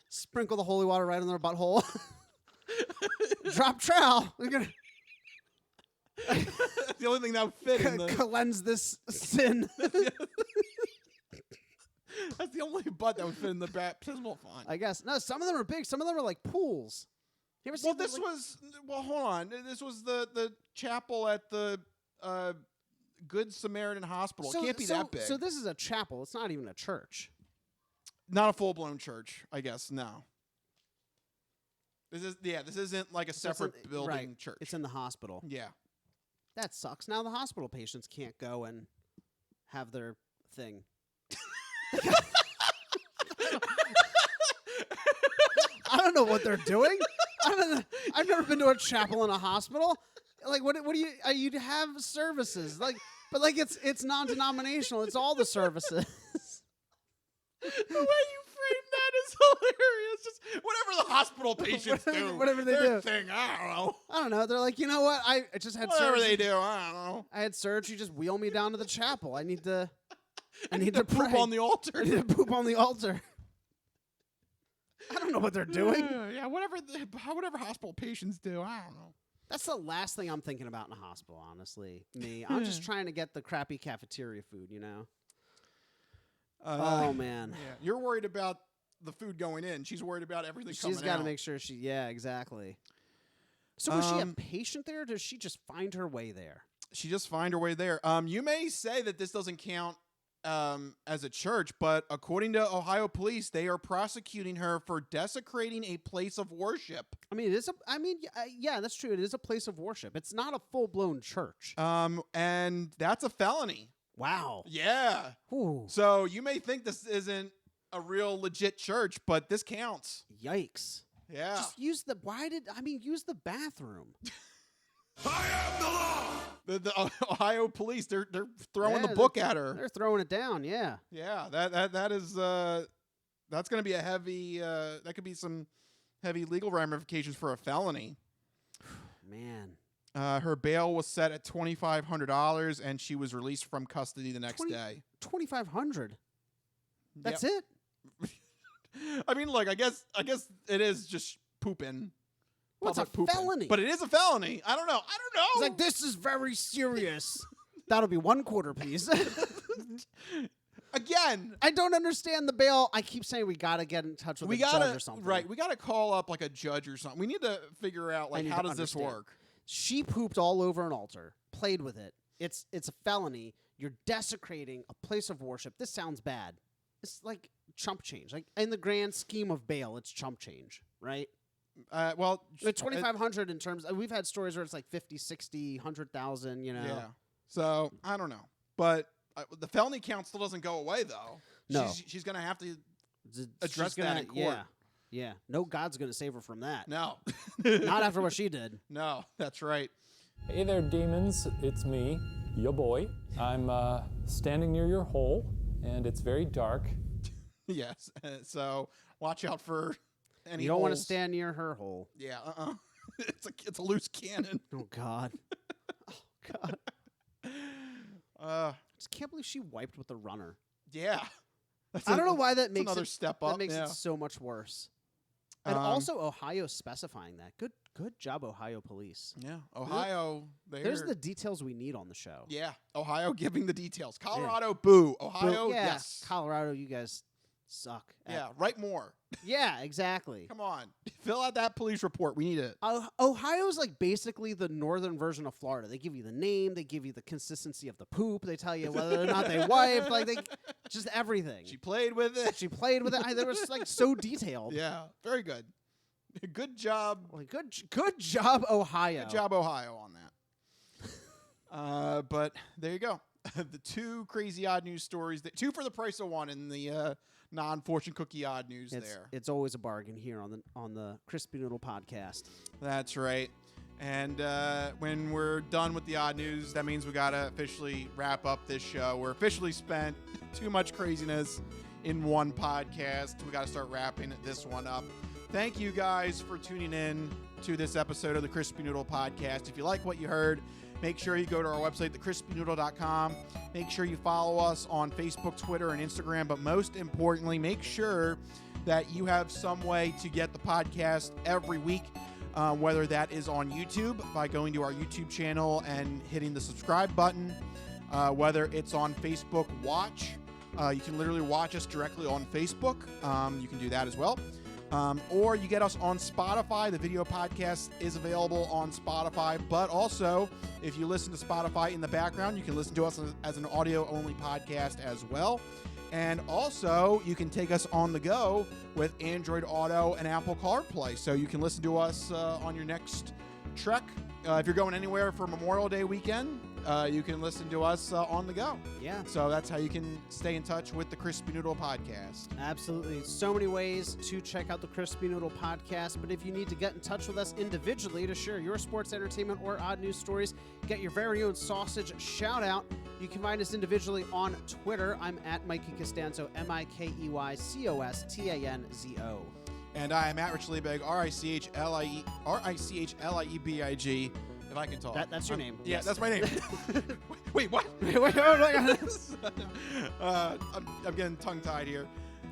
Sprinkle the holy water right in their butthole. Drop trowel. That's the only thing that would fit in the... Cleanse this sin. That's the only butt that would fit in the baptismal font. I guess. No, some of them are big. Some of them are like pools. You ever seen hold on. This was the chapel at the Good Samaritan Hospital. It can't be that big. So this is a chapel. It's not even a church. Not a full-blown church, I guess. No. This isn't like a separate building church. It's in the hospital. Yeah. That sucks. Now the hospital patients can't go and have their thing. I don't know what they're doing. I've never been to a chapel in a hospital. Like, what do you? You'd have services, but it's non-denominational. It's all the services. The way you frame that is hilarious. Just whatever the hospital patients do, whatever they their do. thing. I don't know. They're like, you know what? I just had whatever surgery. they do. I don't know. I had surgery. Just wheel me down to the chapel. I need to poop pray. on the altar. I need to poop on the altar. I don't know what they're doing. Yeah, whatever hospital patients do, I don't know. That's the last thing I'm thinking about in a hospital, honestly. I'm just trying to get the crappy cafeteria food, you know? Oh, man. Yeah, you're worried about the food going in. She's worried about everything coming out. She's got to make sure yeah, exactly. So was she a patient there, or does she just find her way there? She just find her way there. You may say that this doesn't count as a church, but according to Ohio police, they are prosecuting her for desecrating a place of worship. I mean, yeah, that's true. It is a place of worship. It's not a full-blown church. And that's a felony. Wow. Yeah. Ooh. So you may think this isn't a real legit church, but this counts. Yikes. Yeah. Just use the bathroom. I am the law. The Ohio police, they're throwing the book at her. They're throwing it down, yeah. Yeah, that is that's going to be a heavy that could be some heavy legal ramifications for a felony. Man. Her bail was set at $2,500 and she was released from custody the next day. $2,500. That's it? I mean, look, I guess it is just pooping. What's a felony? But it is a felony. I don't know. It's like, this is very serious. That'll be $1 quarter, please. Again, I don't understand the bail. I keep saying we got to get in touch with a judge or something. Right. We got to call up like a judge or something. We need to figure out how does this work? She pooped all over an altar, played with it. It's a felony. You're desecrating a place of worship. This sounds bad. It's like chump change. Like in the grand scheme of bail, it's chump change, right? Well, $2,500 in terms. We've had stories where it's like 50, 60, 100,000. You know. Yeah. So I don't know, but the felony count still doesn't go away though. No. She's going to have to address that in court. Yeah. No God's going to save her from that. No. Not after what she did. No, that's right. Hey there, demons. It's me, your boy. I'm standing near your hole, and it's very dark. Yes. So watch out for any You don't want to holes. stand near her hole. Yeah. It's a loose cannon. Oh, God. Oh, God. Just can't believe she wiped with the runner. Yeah. I don't know why that makes another step up. That makes yeah. it so much worse. And also Ohio specifying that. Good job, Ohio police. Yeah. Ohio. There's the details we need on the show. Yeah. Ohio giving the details. Colorado, boo. Ohio, yeah. yes. Colorado, you guys suck. Yeah. Write more. Yeah, exactly. Come on. Fill out that police report. We need it. Ohio's like basically the northern version of Florida. They give you the name. They give you the consistency of the poop. They tell you whether or not they wiped. Like just everything. She played with it. They were like so detailed. Yeah. Very good. Good job. Well, good job, Ohio. Good job, Ohio, on that. But there you go. The two crazy odd news stories. Two for the price of one in the non-fortune cookie odd news there. It's always a bargain here on the Crispy Noodle podcast. That's right. And when we're done with the odd news, that means we got to officially wrap up this show. We're officially spent too much craziness in one podcast. We got to start wrapping this one up. Thank you guys for tuning in to this episode of the Crispy Noodle podcast. If you like what you heard, make sure you go to our website, thecrispynoodle.com. Make sure you follow us on Facebook, Twitter, and Instagram. But most importantly, make sure that you have some way to get the podcast every week. whether that is on YouTube by going to our YouTube channel and hitting the subscribe button, whether it's on Facebook Watch. You can literally watch us directly on Facebook. You can do that as well. Or you get us on Spotify. The video podcast is available on Spotify, but also if you listen to Spotify in the background, you can listen to us as an audio-only podcast as well. And also, you can take us on the go with Android Auto and Apple CarPlay. So you can listen to us on your next trek. If you're going anywhere for Memorial Day weekend, you can listen to us on the go. Yeah. So that's how you can stay in touch with the Crispy Noodle podcast. Absolutely. So many ways to check out the Crispy Noodle podcast. But if you need to get in touch with us individually to share your sports, entertainment, or odd news stories, get your very own sausage shout out, you can find us individually on Twitter. I'm at Mikey Costanzo, MikeyCostanzo. And I am at Rich Liebig, RICHLIEBIG. If I can talk. That's your name. Yeah, Yes. that's my name. Wait, what? I'm getting tongue-tied here.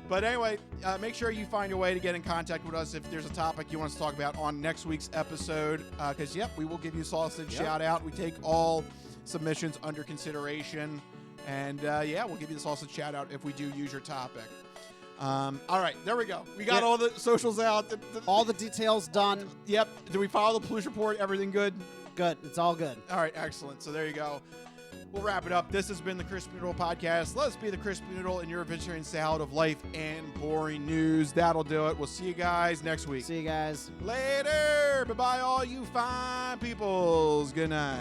But anyway, make sure you find a way to get in contact with us if there's a topic you want us to talk about on next week's episode. Because, we will give you a sausage shout-out. We take all submissions under consideration. And, we'll give you the sausage shout-out if we do use your topic. All right, there we go. We got all the socials out. All the details done. Yep. Did we follow the police report? Everything good? Good. It's all good. All right, excellent. So there you go. We'll wrap it up. This has been the Crispy Noodle Podcast. Let us be the Crispy Noodle in your vegetarian salad of life and boring news. That'll do it. We'll see you guys next week. See you guys. Later. Bye-bye, all you fine peoples. Good night.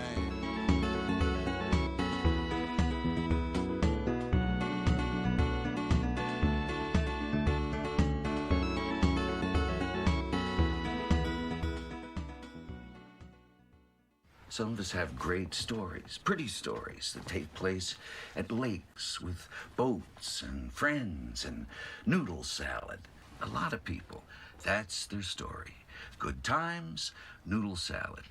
Some of us have great stories, pretty stories that take place at lakes with boats and friends and noodle salad. A lot of people, that's their story. Good times, noodle salad.